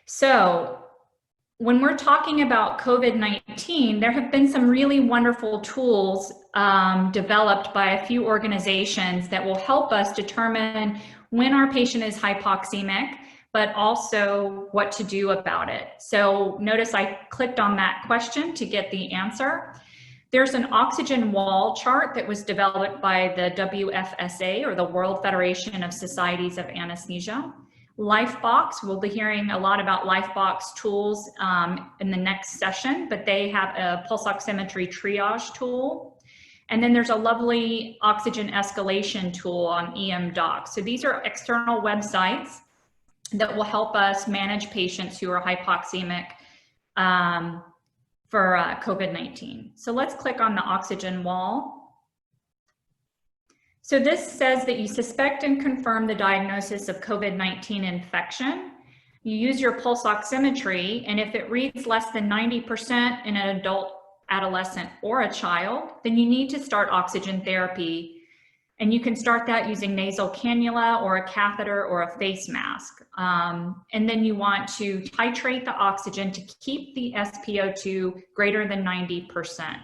D: So when we're talking about COVID-19, there have been some really wonderful tools developed by a few organizations that will help us determine when our patient is hypoxemic, but also what to do about it. So notice I clicked on that question to get the answer. There's an oxygen wall chart that was developed by the WFSA, or the World Federation of Societies of Anesthesia. Lifebox, we'll be hearing a lot about Lifebox tools in the next session, but they have a pulse oximetry triage tool. And then there's a lovely oxygen escalation tool on EMDoc. So these are external websites that will help us manage patients who are hypoxemic for COVID-19. So let's click on the oxygen wall. So this says that you suspect and confirm the diagnosis of COVID-19 infection. You use your pulse oximetry, and if it reads less than 90% in an adult, adolescent, or a child, then you need to start oxygen therapy. And you can start that using nasal cannula or a catheter or a face mask. And then you want to titrate the oxygen to keep the SpO2 greater than 90%.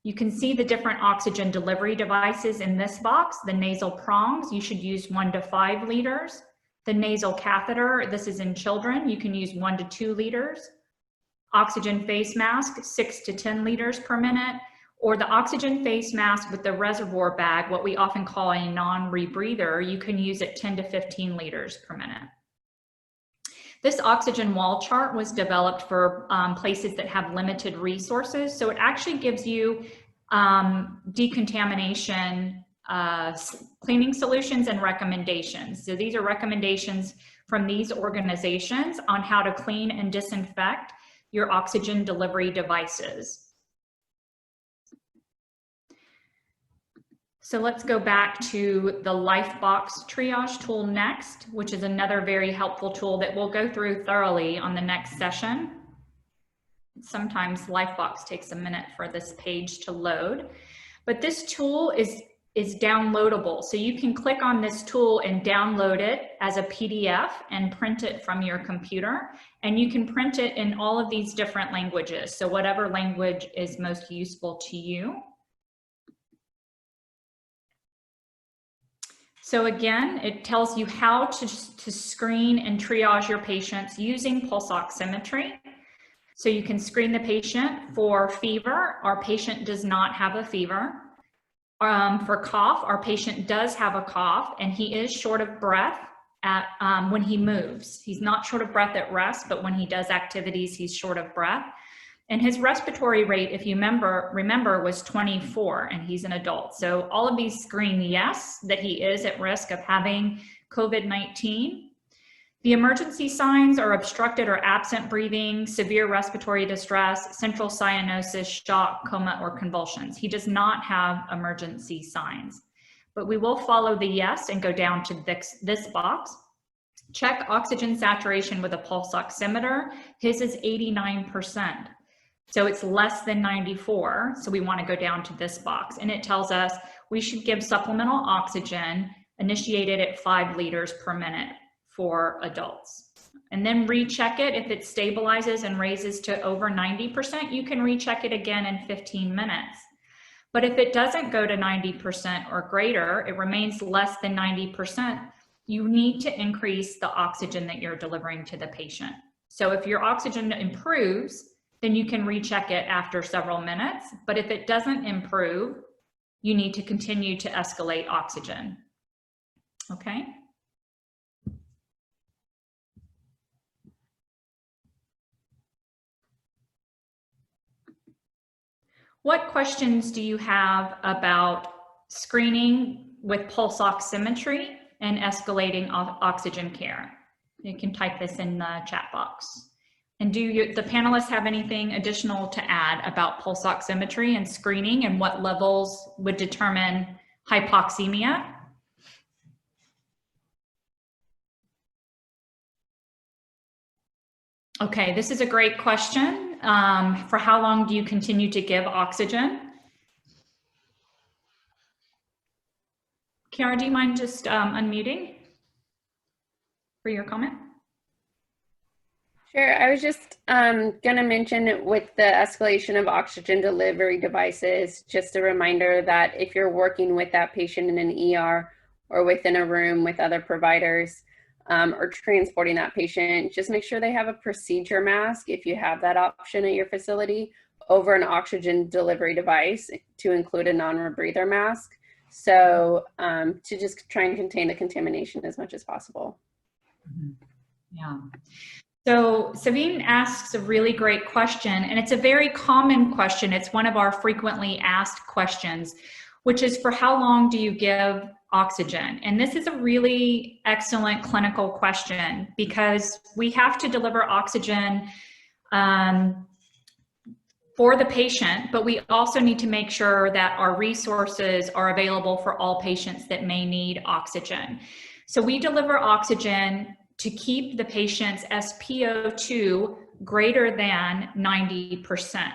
D: You can see the different oxygen delivery devices in this box. The nasal prongs, you should use 1 to 5 liters. The nasal catheter, this is in children, you can use 1 to 2 liters. Oxygen face mask, 6 to 10 liters per minute, or the oxygen face mask with the reservoir bag, what we often call a non-rebreather, you can use it 10 to 15 liters per minute. This oxygen wall chart was developed for places that have limited resources. So it actually gives you decontamination, cleaning solutions and recommendations. So these are recommendations from these organizations on how to clean and disinfect your oxygen delivery devices. So let's go back to the Lifebox triage tool next, which is another very helpful tool that we'll go through thoroughly on the next session. Sometimes Lifebox takes a minute for this page to load, but this tool is downloadable. So you can click on this tool and download it as a PDF and print it from your computer. And you can print it in all of these different languages. So whatever language is most useful to you. So again, it tells you how to screen and triage your patients using pulse oximetry. So you can screen the patient for fever. Our patient does not have a fever. For cough, our patient does have a cough and he is short of breath at, when he moves. He's not short of breath at rest, but when he does activities, he's short of breath. And his respiratory rate, if you remember, was 24, and he's an adult. So all of these screen yes, that he is at risk of having COVID-19. The emergency signs are obstructed or absent breathing, severe respiratory distress, central cyanosis, shock, coma, or convulsions. He does not have emergency signs, but we will follow the yes and go down to this box. Check oxygen saturation with a pulse oximeter. His is 89%. So it's less than 94. So we want to go down to this box, and it tells us we should give supplemental oxygen initiated at 5 liters per minute for adults. And then recheck it. If it stabilizes and raises to over 90%, you can recheck it again in 15 minutes. But if it doesn't go to 90% or greater, it remains less than 90%, you need to increase the oxygen that you're delivering to the patient. So if your oxygen improves, then you can recheck it after several minutes. But if it doesn't improve, you need to continue to escalate oxygen. Okay. What questions do you have about screening with pulse oximetry and escalating oxygen care? You can type this in the chat box. And do the panelists have anything additional to add about pulse oximetry and screening and what levels would determine hypoxemia? Okay, this is a great question. For how long do you continue to give oxygen? Kiara, do you mind just unmuting for your comment?
G: Sure. I was just going to mention with the escalation of oxygen delivery devices, just a reminder that if you're working with that patient in an ER or within a room with other providers or transporting that patient, just make sure they have a procedure mask, if you have that option at your facility, over an oxygen delivery device, to include a non-rebreather mask. So to just try and contain the contamination as much as possible.
D: Yeah. So Savine asks a really great question, and it's a very common question. It's one of our frequently asked questions, which is for how long do you give oxygen? And this is a really excellent clinical question because we have to deliver oxygen for the patient, but we also need to make sure that our resources are available for all patients that may need oxygen. So we deliver oxygen to keep the patient's SpO2 greater than 90%.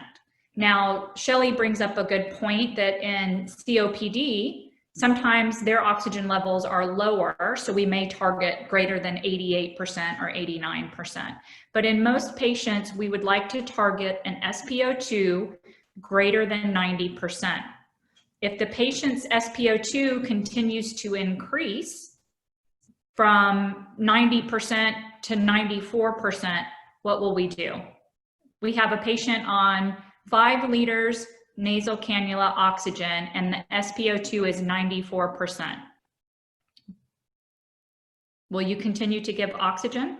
D: Now, Shelley brings up a good point that in COPD, sometimes their oxygen levels are lower, so we may target greater than 88% or 89%. But in most patients, we would like to target an SpO2 greater than 90%. If the patient's SpO2 continues to increase, from 90% to 94%, what will we do? We have a patient on 5 liters nasal cannula oxygen and the SpO2 is 94%. Will you continue to give oxygen?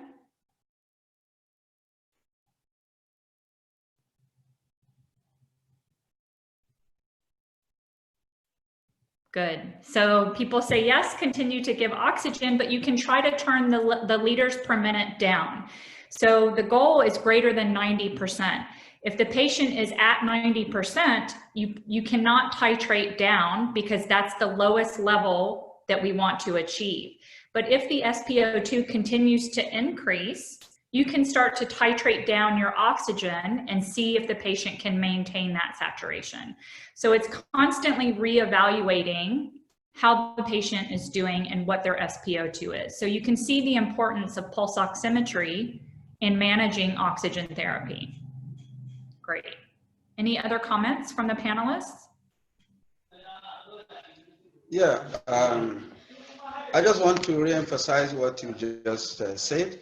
D: Good. So people say, yes, continue to give oxygen, but you can try to turn the liters per minute down. So the goal is greater than 90%. If the patient is at 90%, you cannot titrate down because that's the lowest level that we want to achieve. But if the SpO2 continues to increase, you can start to titrate down your oxygen and see if the patient can maintain that saturation. So it's constantly reevaluating how the patient is doing and what their SpO2 is. So you can see the importance of pulse oximetry in managing oxygen therapy. Great. Any other comments from the panelists?
N: Yeah, I just want to re-emphasize what you just said.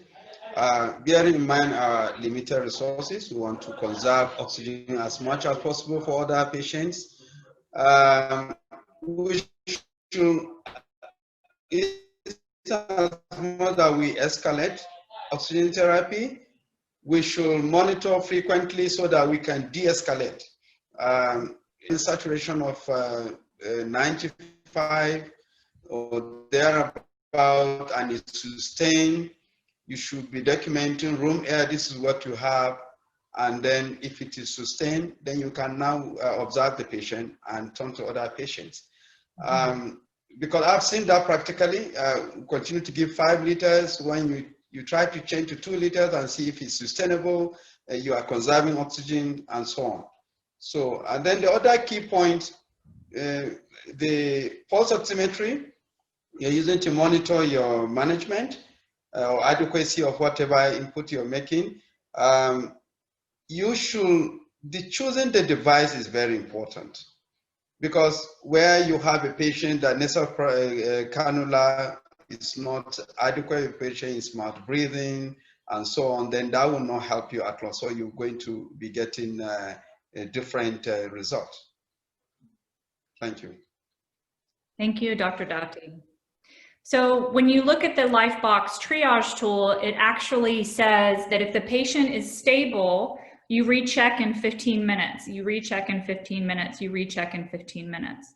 N: Bearing in mind our limited resources, we want to conserve oxygen as much as possible for other patients. We should, as much that we escalate oxygen therapy, we should monitor frequently so that we can de-escalate. In saturation of 95 or thereabout and it's sustained, you should be documenting room air, this is what you have, and then if it is sustained, then you can now observe the patient and turn to other patients. Because I've seen that practically, continue to give 5 liters when you try to change to 2 liters and see if it's sustainable, you are conserving oxygen and so on. So, and then the other key point, the pulse oximetry you're using to monitor your management or adequacy of whatever input you're making, choosing the device is very important. Because where you have a patient that nasal cannula is not adequate, the patient is mouth breathing and so on, then that will not help you at all. So you're going to be getting a different result. Thank you.
D: Thank you, Dr. Dati. So when you look at the Lifebox triage tool, it actually says that if the patient is stable, you recheck in 15 minutes, you recheck in 15 minutes, you recheck in 15 minutes.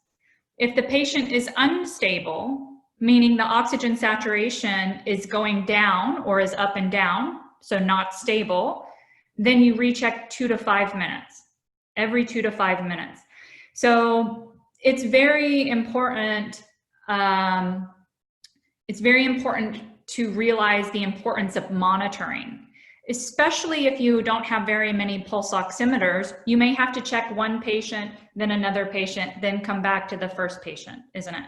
D: If the patient is unstable, meaning the oxygen saturation is going down or is up and down, so not stable, then you recheck 2 to 5 minutes, every 2 to 5 minutes. So it's very important. It's very important to realize the importance of monitoring, especially if you don't have very many pulse oximeters. You may have to check one patient, then another patient, then come back to the first patient, isn't it?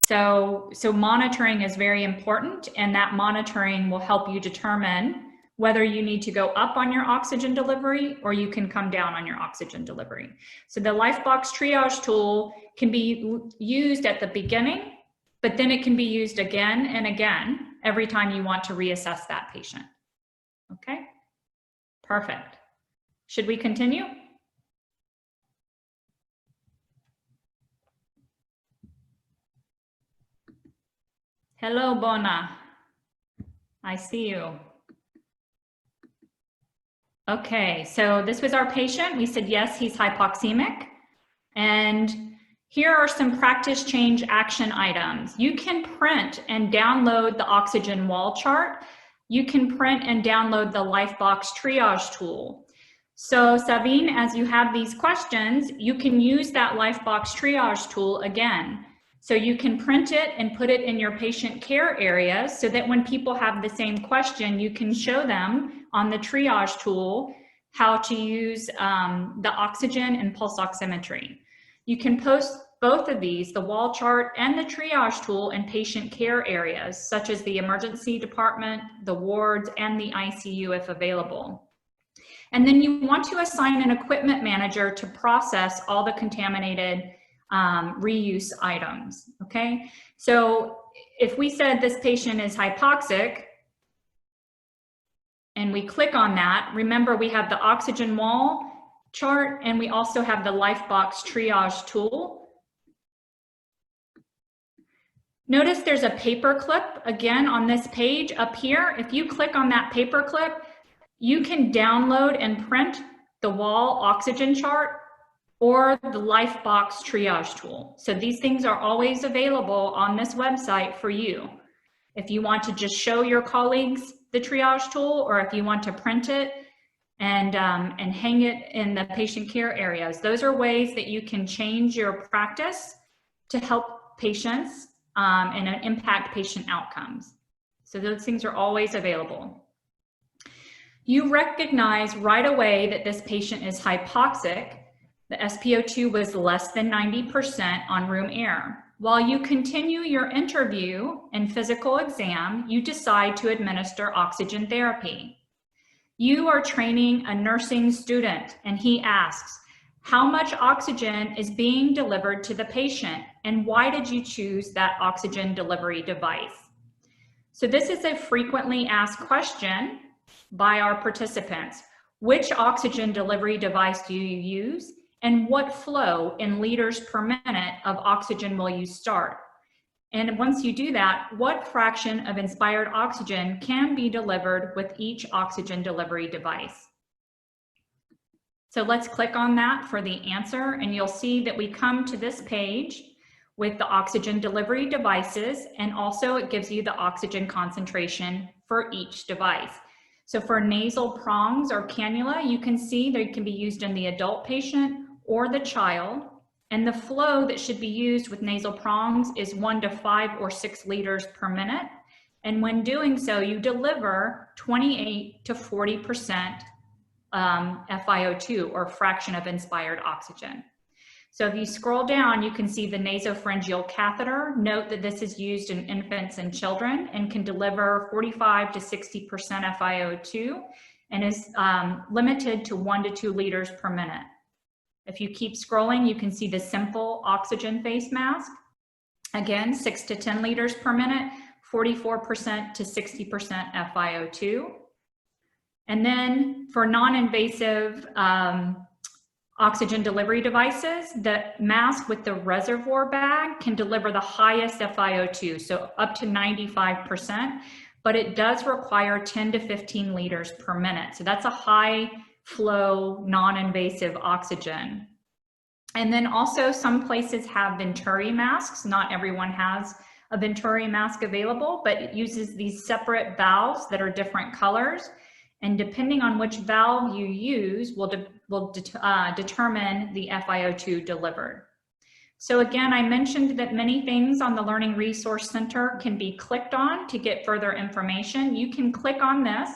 D: So monitoring is very important, and that monitoring will help you determine whether you need to go up on your oxygen delivery or you can come down on your oxygen delivery. So the Lifebox triage tool can be used at the beginning, but then it can be used again and again every time you want to reassess that patient. Okay, perfect. Should we continue? Hello, Bona. I see you. Okay, so this was our patient. We said, yes, he's hypoxemic. And here are some practice change action items. You can print and download the oxygen wall chart. You can print and download the Lifebox triage tool. So Savine, as you have these questions, you can use that Lifebox triage tool again. So you can print it and put it in your patient care area so that when people have the same question, you can show them on the triage tool how to use the oxygen and pulse oximetry. You can post both of these, the wall chart and the triage tool, in patient care areas, such as the emergency department, the wards, and the ICU if available. And then you want to assign an equipment manager to process all the contaminated reuse items, okay? So if we said this patient is hypoxic, and we click on that, remember we have the oxygen wall chart, and we also have the Lifebox triage tool. Notice there's a paper clip again on this page up here. If you click on that paper clip, you can download and print the wall oxygen chart or the Lifebox triage tool. So these things are always available on this website for you. If you want to just show your colleagues the triage tool, or if you want to print it and hang it in the patient care areas, those are ways that you can change your practice to help patients and impact patient outcomes. So those things are always available. You recognize right away that this patient is hypoxic. The SpO2 was less than 90% on room air. While you continue your interview and physical exam, you decide to administer oxygen therapy. You are training a nursing student, and he asks, how much oxygen is being delivered to the patient, and why did you choose that oxygen delivery device? So this is a frequently asked question by our participants. Which oxygen delivery device do you use? And what flow in liters per minute of oxygen will you start? And once you do that, what fraction of inspired oxygen can be delivered with each oxygen delivery device? So let's click on that for the answer, and you'll see that we come to this page with the oxygen delivery devices, and also it gives you the oxygen concentration for each device. So for nasal prongs or cannula, you can see they can be used in the adult patient or the child, and the flow that should be used with nasal prongs is 1 to 5 or 6 liters per minute. And when doing so, you deliver 28 to 40% FiO2, or fraction of inspired oxygen. So if you scroll down, you can see the Nasopharyngeal Catheter. Note that this is used in infants and children and can deliver 45 to 60% FiO2 and is limited to 1 to 2 liters per minute. If you keep scrolling, you can see the simple oxygen face mask. Again, 6 to 10 liters per minute, 44% to 60% FiO2. And then for non-invasive oxygen delivery devices, the mask with the reservoir bag can deliver the highest FiO2, so up to 95%, but it does require 10 to 15 liters per minute. So that's a high flow, non-invasive oxygen. And then also some places have Venturi masks. Not everyone has a Venturi mask available, but it uses these separate valves that are different colors. And depending on which valve you use will determine the FiO2 delivered. So again, I mentioned that many things on the Learning Resource Center can be clicked on to get further information. You can click on this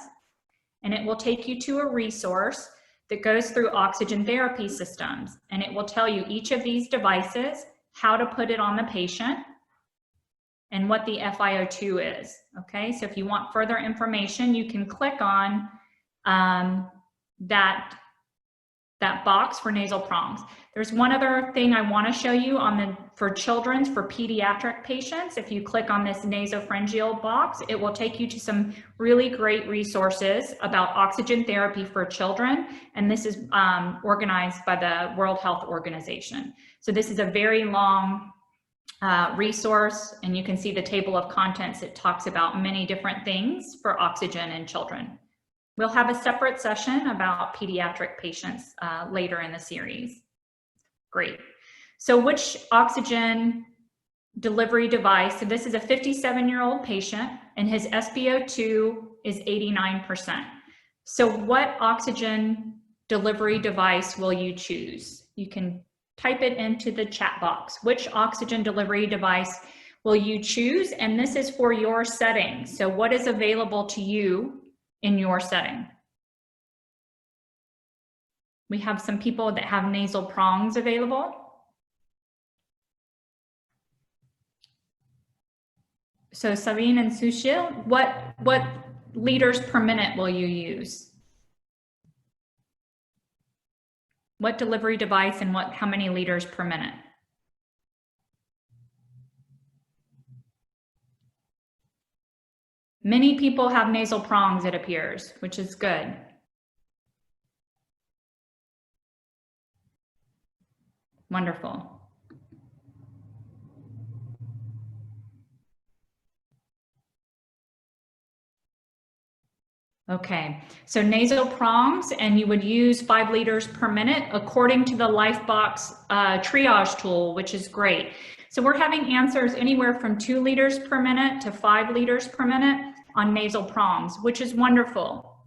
D: and it will take you to a resource that goes through oxygen therapy systems. And it will tell you each of these devices, how to put it on the patient, and what the FiO2 is, okay? So if you want further information, you can click on that box for nasal prongs. There's one other thing I wanna show you for children's, for pediatric patients. If you click on this nasopharyngeal box, it will take you to some really great resources about oxygen therapy for children. And this is organized by the World Health Organization. So this is a very long resource, and you can see the table of contents. It talks about many different things for oxygen in children. We'll have a separate session about pediatric patients later in the series. Great. So which oxygen delivery device? So this is a 57-year-old patient and his SpO2 is 89%. So what oxygen delivery device will you choose? You can type it into the chat box. Which oxygen delivery device will you choose? And this is for your setting. So what is available to you in your setting? We have some people that have nasal prongs available. So Sabine and Sushil, what liters per minute will you use? What delivery device and how many liters per minute? Many people have nasal prongs, it appears, which is good. Wonderful. Okay, so nasal prongs, and you would use 5 liters per minute according to the Lifebox triage tool, which is great. So we're having answers anywhere from 2 liters per minute to 5 liters per minute on nasal prongs, which is wonderful.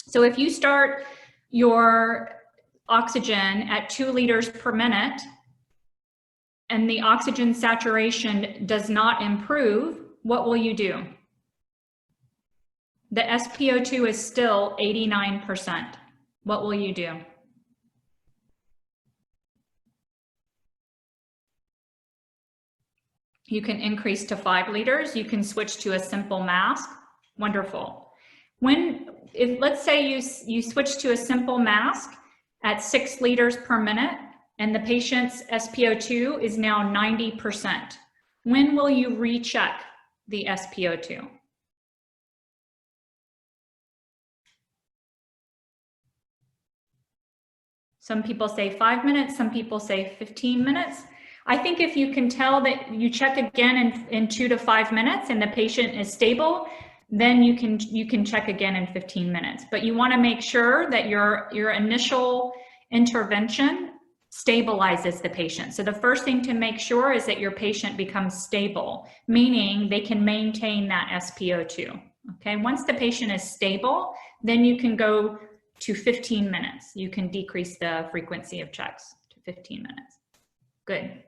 D: So if you start your oxygen at 2 liters per minute and the oxygen saturation does not improve, what will you do? The SpO2 is still 89%. What will you do? You can increase to 5 liters. You can switch to a simple mask. Wonderful. Let's say you switch to a simple mask at 6 liters per minute and the patient's SpO2 is now 90%. When will you recheck the SpO2? Some people say 5 minutes, some people say 15 minutes. I think if you can tell that you check again in 2 to 5 minutes and the patient is stable, then you can check again in 15 minutes. But you want to make sure that your initial intervention stabilizes the patient. So the first thing to make sure is that your patient becomes stable, meaning they can maintain that SpO2. Okay, once the patient is stable, then you can go to 15 minutes. You can decrease the frequency of checks to 15 minutes. Good.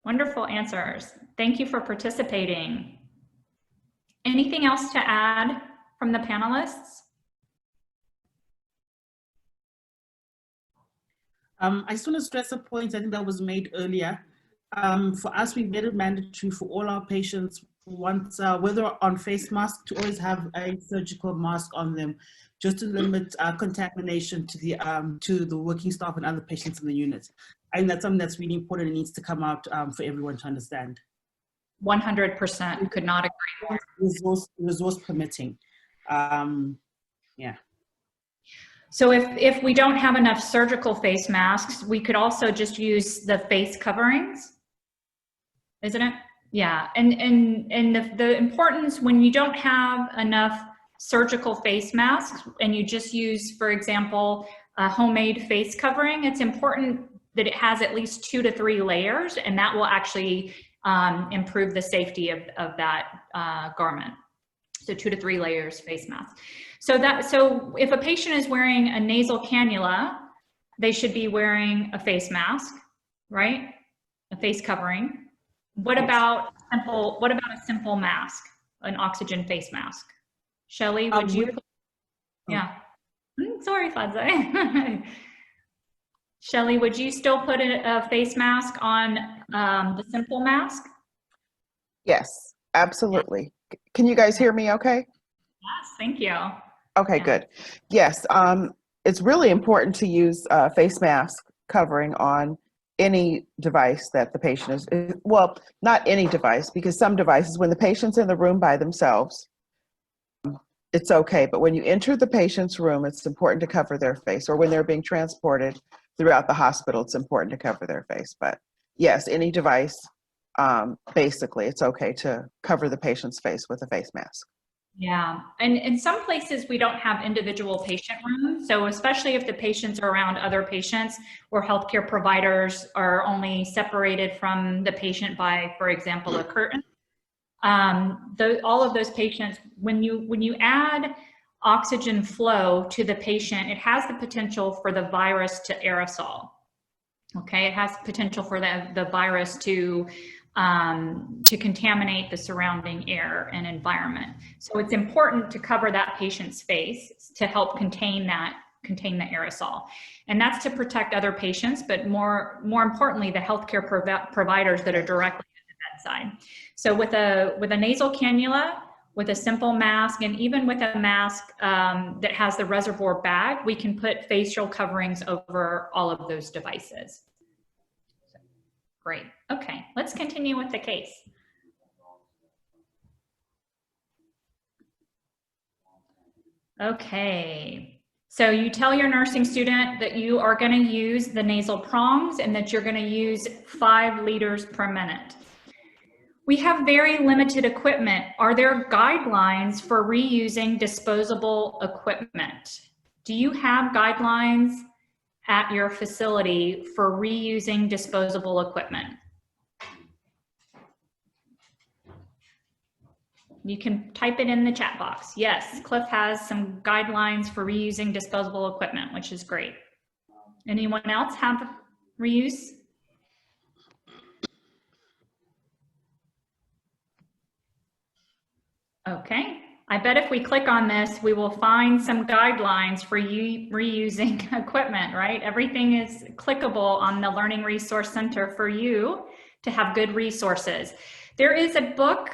D: Wonderful answers. Thank you for participating. Anything else to add from the panelists?
J: I just want to stress a point I think that was made earlier. For us, we made it mandatory for all our patients, once, whether on face mask, to always have a surgical mask on them, just to limit contamination to the working staff and other patients in the unit. I think that's something that's really important and needs to come out for everyone to understand.
D: 100%, could not agree more.
J: Resource permitting. Yeah.
D: So if we don't have enough surgical face masks, we could also just use the face coverings, isn't it? Yeah, and the importance when you don't have enough surgical face masks and you just use, for example, a homemade face covering, it's important that it has at least 2 to 3 layers, and that will actually improve the safety of that garment. So 2 to 3 layers face mask. So if a patient is wearing a nasal cannula, they should be wearing a face mask, right? A face covering. What about a simple mask, an oxygen face mask? Shelley, would you? Yeah. Sorry, Fadze. Shelley, would you still put a face mask on the simple mask?
M: Yes, absolutely. Can you guys hear me okay?
D: Yes, thank you.
M: Okay, good. Yes, it's really important to use face mask covering on any device that the patient is, well, not any device, because some devices, when the patient's in the room by themselves, it's okay. But when you enter the patient's room, it's important to cover their face, or when they're being transported throughout the hospital, it's important to cover their face. But yes, any device, basically, it's okay to cover the patient's face with a face mask.
D: Yeah, and in some places we don't have individual patient rooms. So especially if the patients are around other patients, or healthcare providers are only separated from the patient by, for example, a curtain. All of those patients, when you add oxygen flow to the patient, it has the potential for the virus to aerosol. Okay, it has potential for the virus to contaminate the surrounding air and environment. So it's important to cover that patient's face to help contain the aerosol. And that's to protect other patients, but more importantly, the healthcare providers that are directly at the bedside. So with a nasal cannula, with a simple mask, and even with a mask that has the reservoir bag, we can put facial coverings over all of those devices. Great. Okay, let's continue with the case. Okay. So you tell your nursing student that you are going to use the nasal prongs and that you're going to use 5 liters per minute. We have very limited equipment. Are there guidelines for reusing disposable equipment? Do you have guidelines at your facility for reusing disposable equipment? You can type it in the chat box. Yes, Cliff has some guidelines for reusing disposable equipment, which is great. Anyone else have reuse? Okay, I bet if we click on this, we will find some guidelines for you reusing equipment, right? Everything is clickable on the Learning Resource Center for you to have good resources. There is a book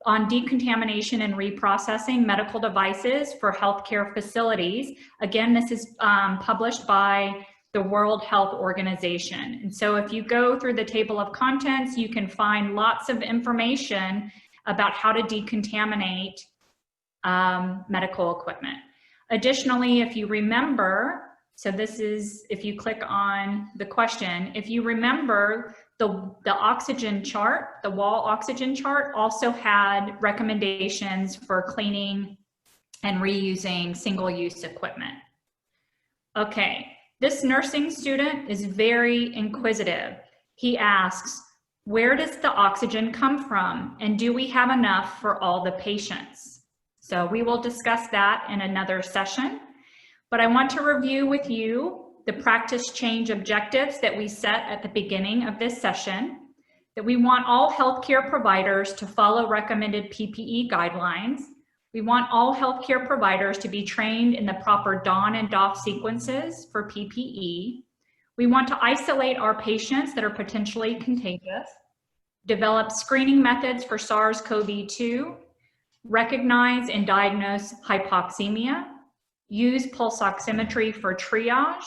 D: on decontamination and reprocessing medical devices for healthcare facilities. Again, this is published by the World Health Organization. And so if you go through the table of contents, you can find lots of information about how to decontaminate medical equipment. Additionally, if you remember, so this is, if you click on the question, if you remember the oxygen chart, the wall oxygen chart also had recommendations for cleaning and reusing single-use equipment. Okay, this nursing student is very inquisitive. He asks, where does the oxygen come from? And do we have enough for all the patients? So we will discuss that in another session, but I want to review with you the practice change objectives that we set at the beginning of this session, that we want all healthcare providers to follow recommended PPE guidelines. We want all healthcare providers to be trained in the proper don and doff sequences for PPE. We want to isolate our patients that are potentially contagious, develop screening methods for SARS-CoV-2, recognize and diagnose hypoxemia, use pulse oximetry for triage,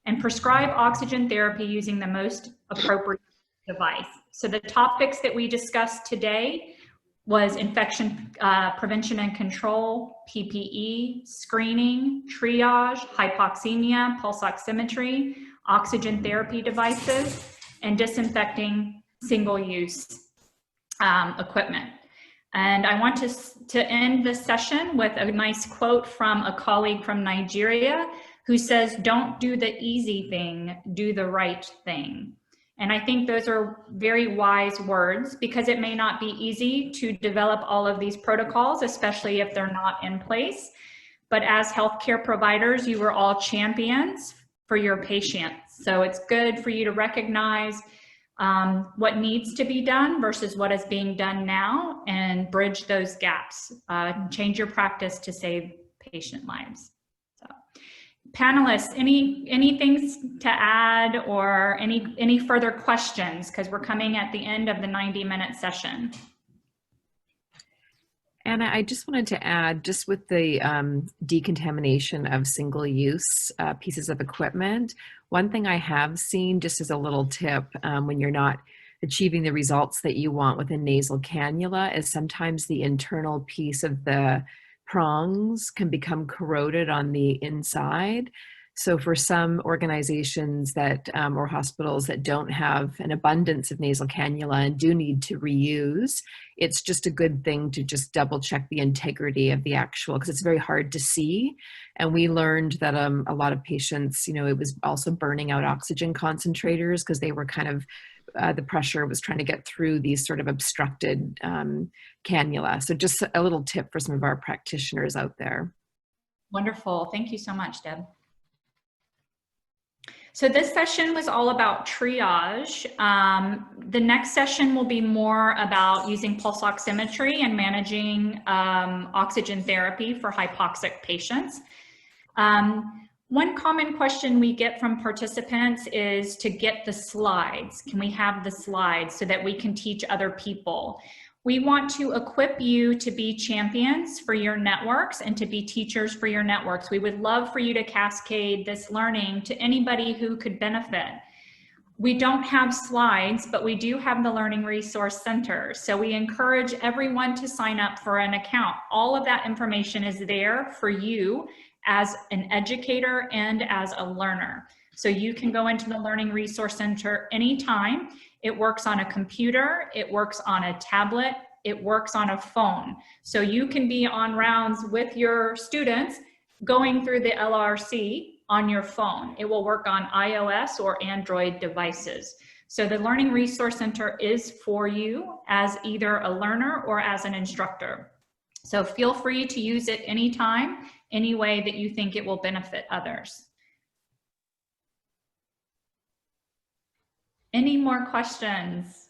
D: and prescribe oxygen therapy using the most appropriate device. So the topics that we discussed today was infection prevention and control, PPE, screening, triage, hypoxemia, pulse oximetry, oxygen therapy devices, and disinfecting single-use equipment. And I want to end this session with a nice quote from a colleague from Nigeria who says, don't do the easy thing, do the right thing. And I think those are very wise words because it may not be easy to develop all of these protocols, especially if they're not in place. But as healthcare providers, you are all champions for your patients. So it's good for you to recognize what needs to be done versus what is being done now and bridge those gaps. Change your practice to save patient lives. So, panelists, any things to add or any further questions? Because we're coming at the end of the 90-minute session.
K: Anna, I just wanted to add, just with the decontamination of single-use pieces of equipment, one thing I have seen, just as a little tip, when you're not achieving the results that you want with a nasal cannula, is sometimes the internal piece of the prongs can become corroded on the inside. So for some organizations that or hospitals that don't have an abundance of nasal cannula and do need to reuse, it's just a good thing to just double check the integrity of the actual, because it's very hard to see. And we learned that a lot of patients, it was also burning out oxygen concentrators because they were kind of, the pressure was trying to get through these sort of obstructed cannula. So just a little tip for some of our practitioners out there.
D: Wonderful. Thank you so much, Deb. So this session was all about triage. The next session will be more about using pulse oximetry and managing oxygen therapy for hypoxic patients. One common question we get from participants is to get the slides. Can we have the slides so that we can teach other people? We want to equip you to be champions for your networks and to be teachers for your networks. We would love for you to cascade this learning to anybody who could benefit. We don't have slides, but we do have the Learning Resource Center. So we encourage everyone to sign up for an account. All of that information is there for you as an educator and as a learner. So you can go into the Learning Resource Center anytime. It works on a computer, it works on a tablet, it works on a phone. So you can be on rounds with your students going through the LRC on your phone. It will work on iOS or Android devices. So the Learning Resource Center is for you as either a learner or as an instructor. So feel free to use it anytime, any way that you think it will benefit others. Any more questions?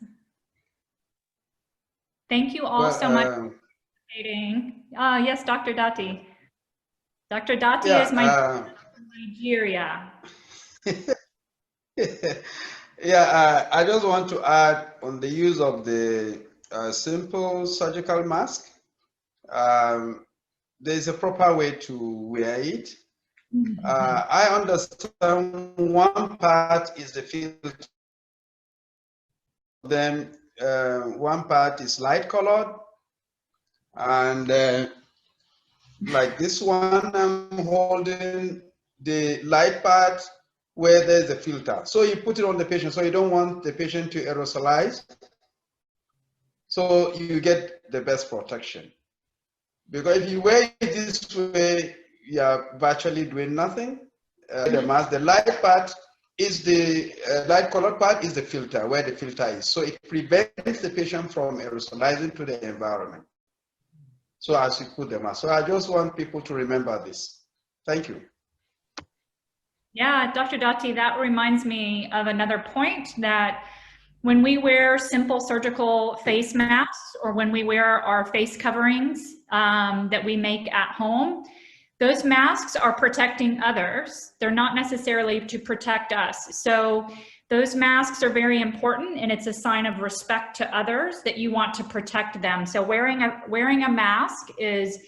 D: Thank you all so much for participating. Yes, Dr. Dati. Dr. Dati is my Nigeria.
N: Yeah, I just want to add on the use of the simple surgical mask. There's a proper way to wear it. I understand one part is the filter, then one part is light colored, and like this one I'm holding the light part where there's a filter. So you put it on the patient, so you don't want the patient to aerosolize. So you get the best protection. Because if you wear it this way, you're virtually doing nothing. The mask, the light part is the light colored part is the filter, where the filter is. So it prevents the patient from aerosolizing to the environment. So as you put the mask. So I just want people to remember this. Thank you.
D: Yeah, Dr. Dati, that reminds me of another point, that when we wear simple surgical face masks, or when we wear our face coverings that we make at home, those masks are protecting others. They're not necessarily to protect us. So those masks are very important, and it's a sign of respect to others that you want to protect them. So wearing a mask is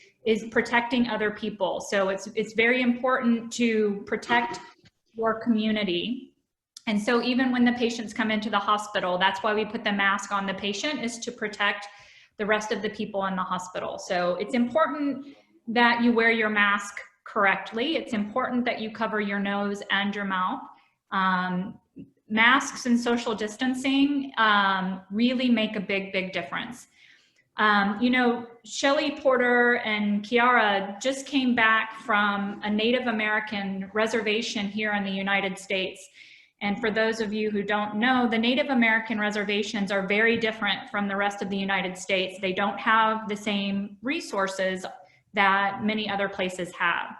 D: protecting other people. So it's very important to protect your community. And so even when the patients come into the hospital, that's why we put the mask on the patient, is to protect the rest of the people in the hospital. So it's important that you wear your mask correctly. It's important that you cover your nose and your mouth. Masks and social distancing really make a big difference. You know, Shelley Porter and Kiara just came back from a Native American reservation here in the United States. And for those of you who don't know, the Native American reservations are very different from the rest of the United States. They don't have the same resources that many other places have.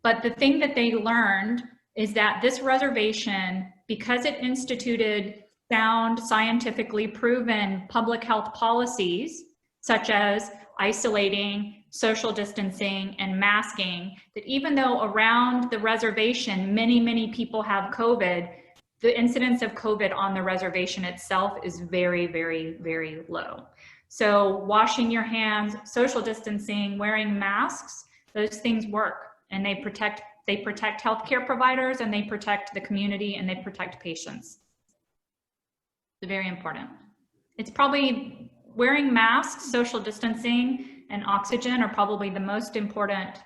D: But the thing that they learned is that this reservation, because it instituted sound, scientifically proven public health policies, such as isolating, social distancing, and masking, that even though around the reservation, many people have COVID, the incidence of COVID on the reservation itself is very low. So washing your hands, social distancing, wearing masks, those things work, and they protect healthcare providers, and they protect the community, and they protect patients. It's very important. It's probably wearing masks, social distancing, and oxygen are probably the most important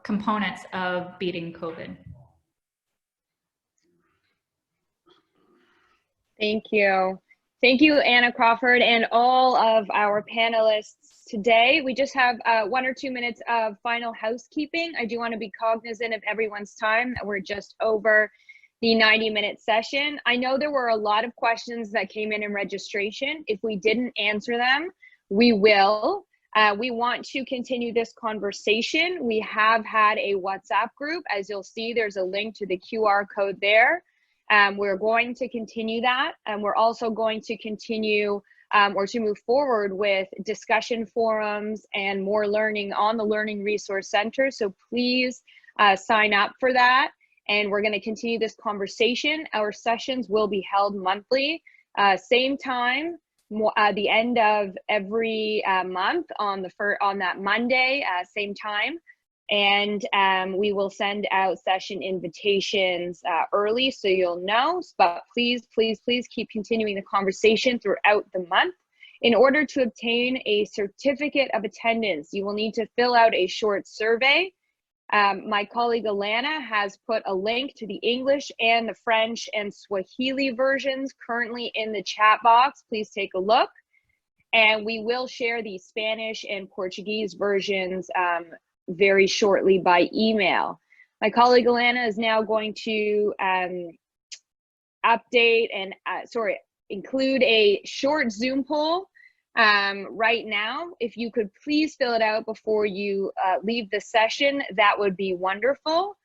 D: components of beating COVID.
A: Thank you. Thank you, Anna Crawford, and all of our panelists today. We just have 1 or 2 minutes of final housekeeping. I do want to be cognizant of everyone's time. We're just over the 90-minute session. I know there were a lot of questions that came in registration. If we didn't answer them, we will. We want to continue this conversation. We have had a WhatsApp group. As you'll see, there's a link to the QR code there. We're going to continue that, and we're also going to continue or to move forward with discussion forums and more learning on the Learning Resource Center. So please sign up for that. And we're going to continue this conversation. Our sessions will be held monthly, same time, the end of every month on that Monday, same time. And we will send out session invitations early so you'll know, but please, please, please keep continuing the conversation throughout the month. In order to obtain a certificate of attendance, you will need to fill out a short survey. My colleague Alana has put a link to the English and the French and Swahili versions currently in the chat box. Please take a look. And we will share the Spanish and Portuguese versions very shortly by email. My colleague Alana is now going to update and include a short Zoom poll right now. If you could please fill it out before you leave the session, that would be wonderful.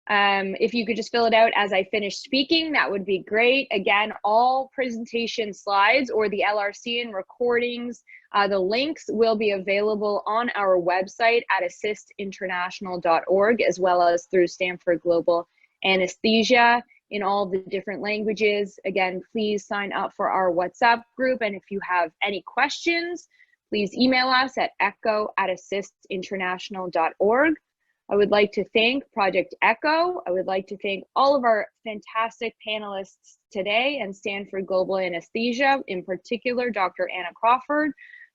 A: If you could just fill it out as I finish speaking, that would be great. Again, all presentation slides or the LRC and recordings, the links will be available on our website at assistinternational.org, as well as through Stanford Global Anesthesia in all the different languages. Again, please sign up for our WhatsApp group. And if you have any questions, please email us at echo@assistinternational.org. I would like to thank Project ECHO. I would like to thank all of our fantastic panelists today and Stanford Global Anesthesia, in particular, Dr. Anna Crawford,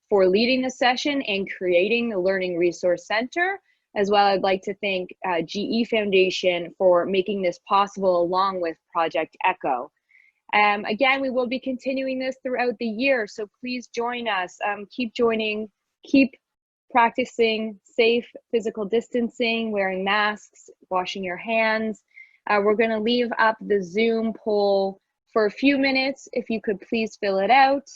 A: for leading the session and creating the Learning Resource Center. As well, I'd like to thank GE Foundation for making this possible along with Project ECHO. Again, we will be continuing this throughout the year, so please join us. Keep joining, keep practicing safe physical distancing, wearing masks, washing your hands. We're going to leave up the Zoom poll for a few minutes. If you could please fill it out.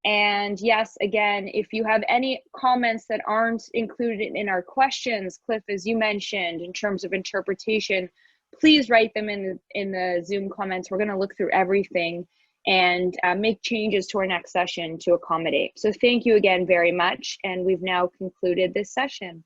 A: And yes, again, if you have any comments that aren't included in our questions, Cliff, as you mentioned, in terms of interpretation, please write them in the Zoom comments. We're going to look through everything and make changes to our next session to accommodate. So thank you again very much. And we've now concluded this session.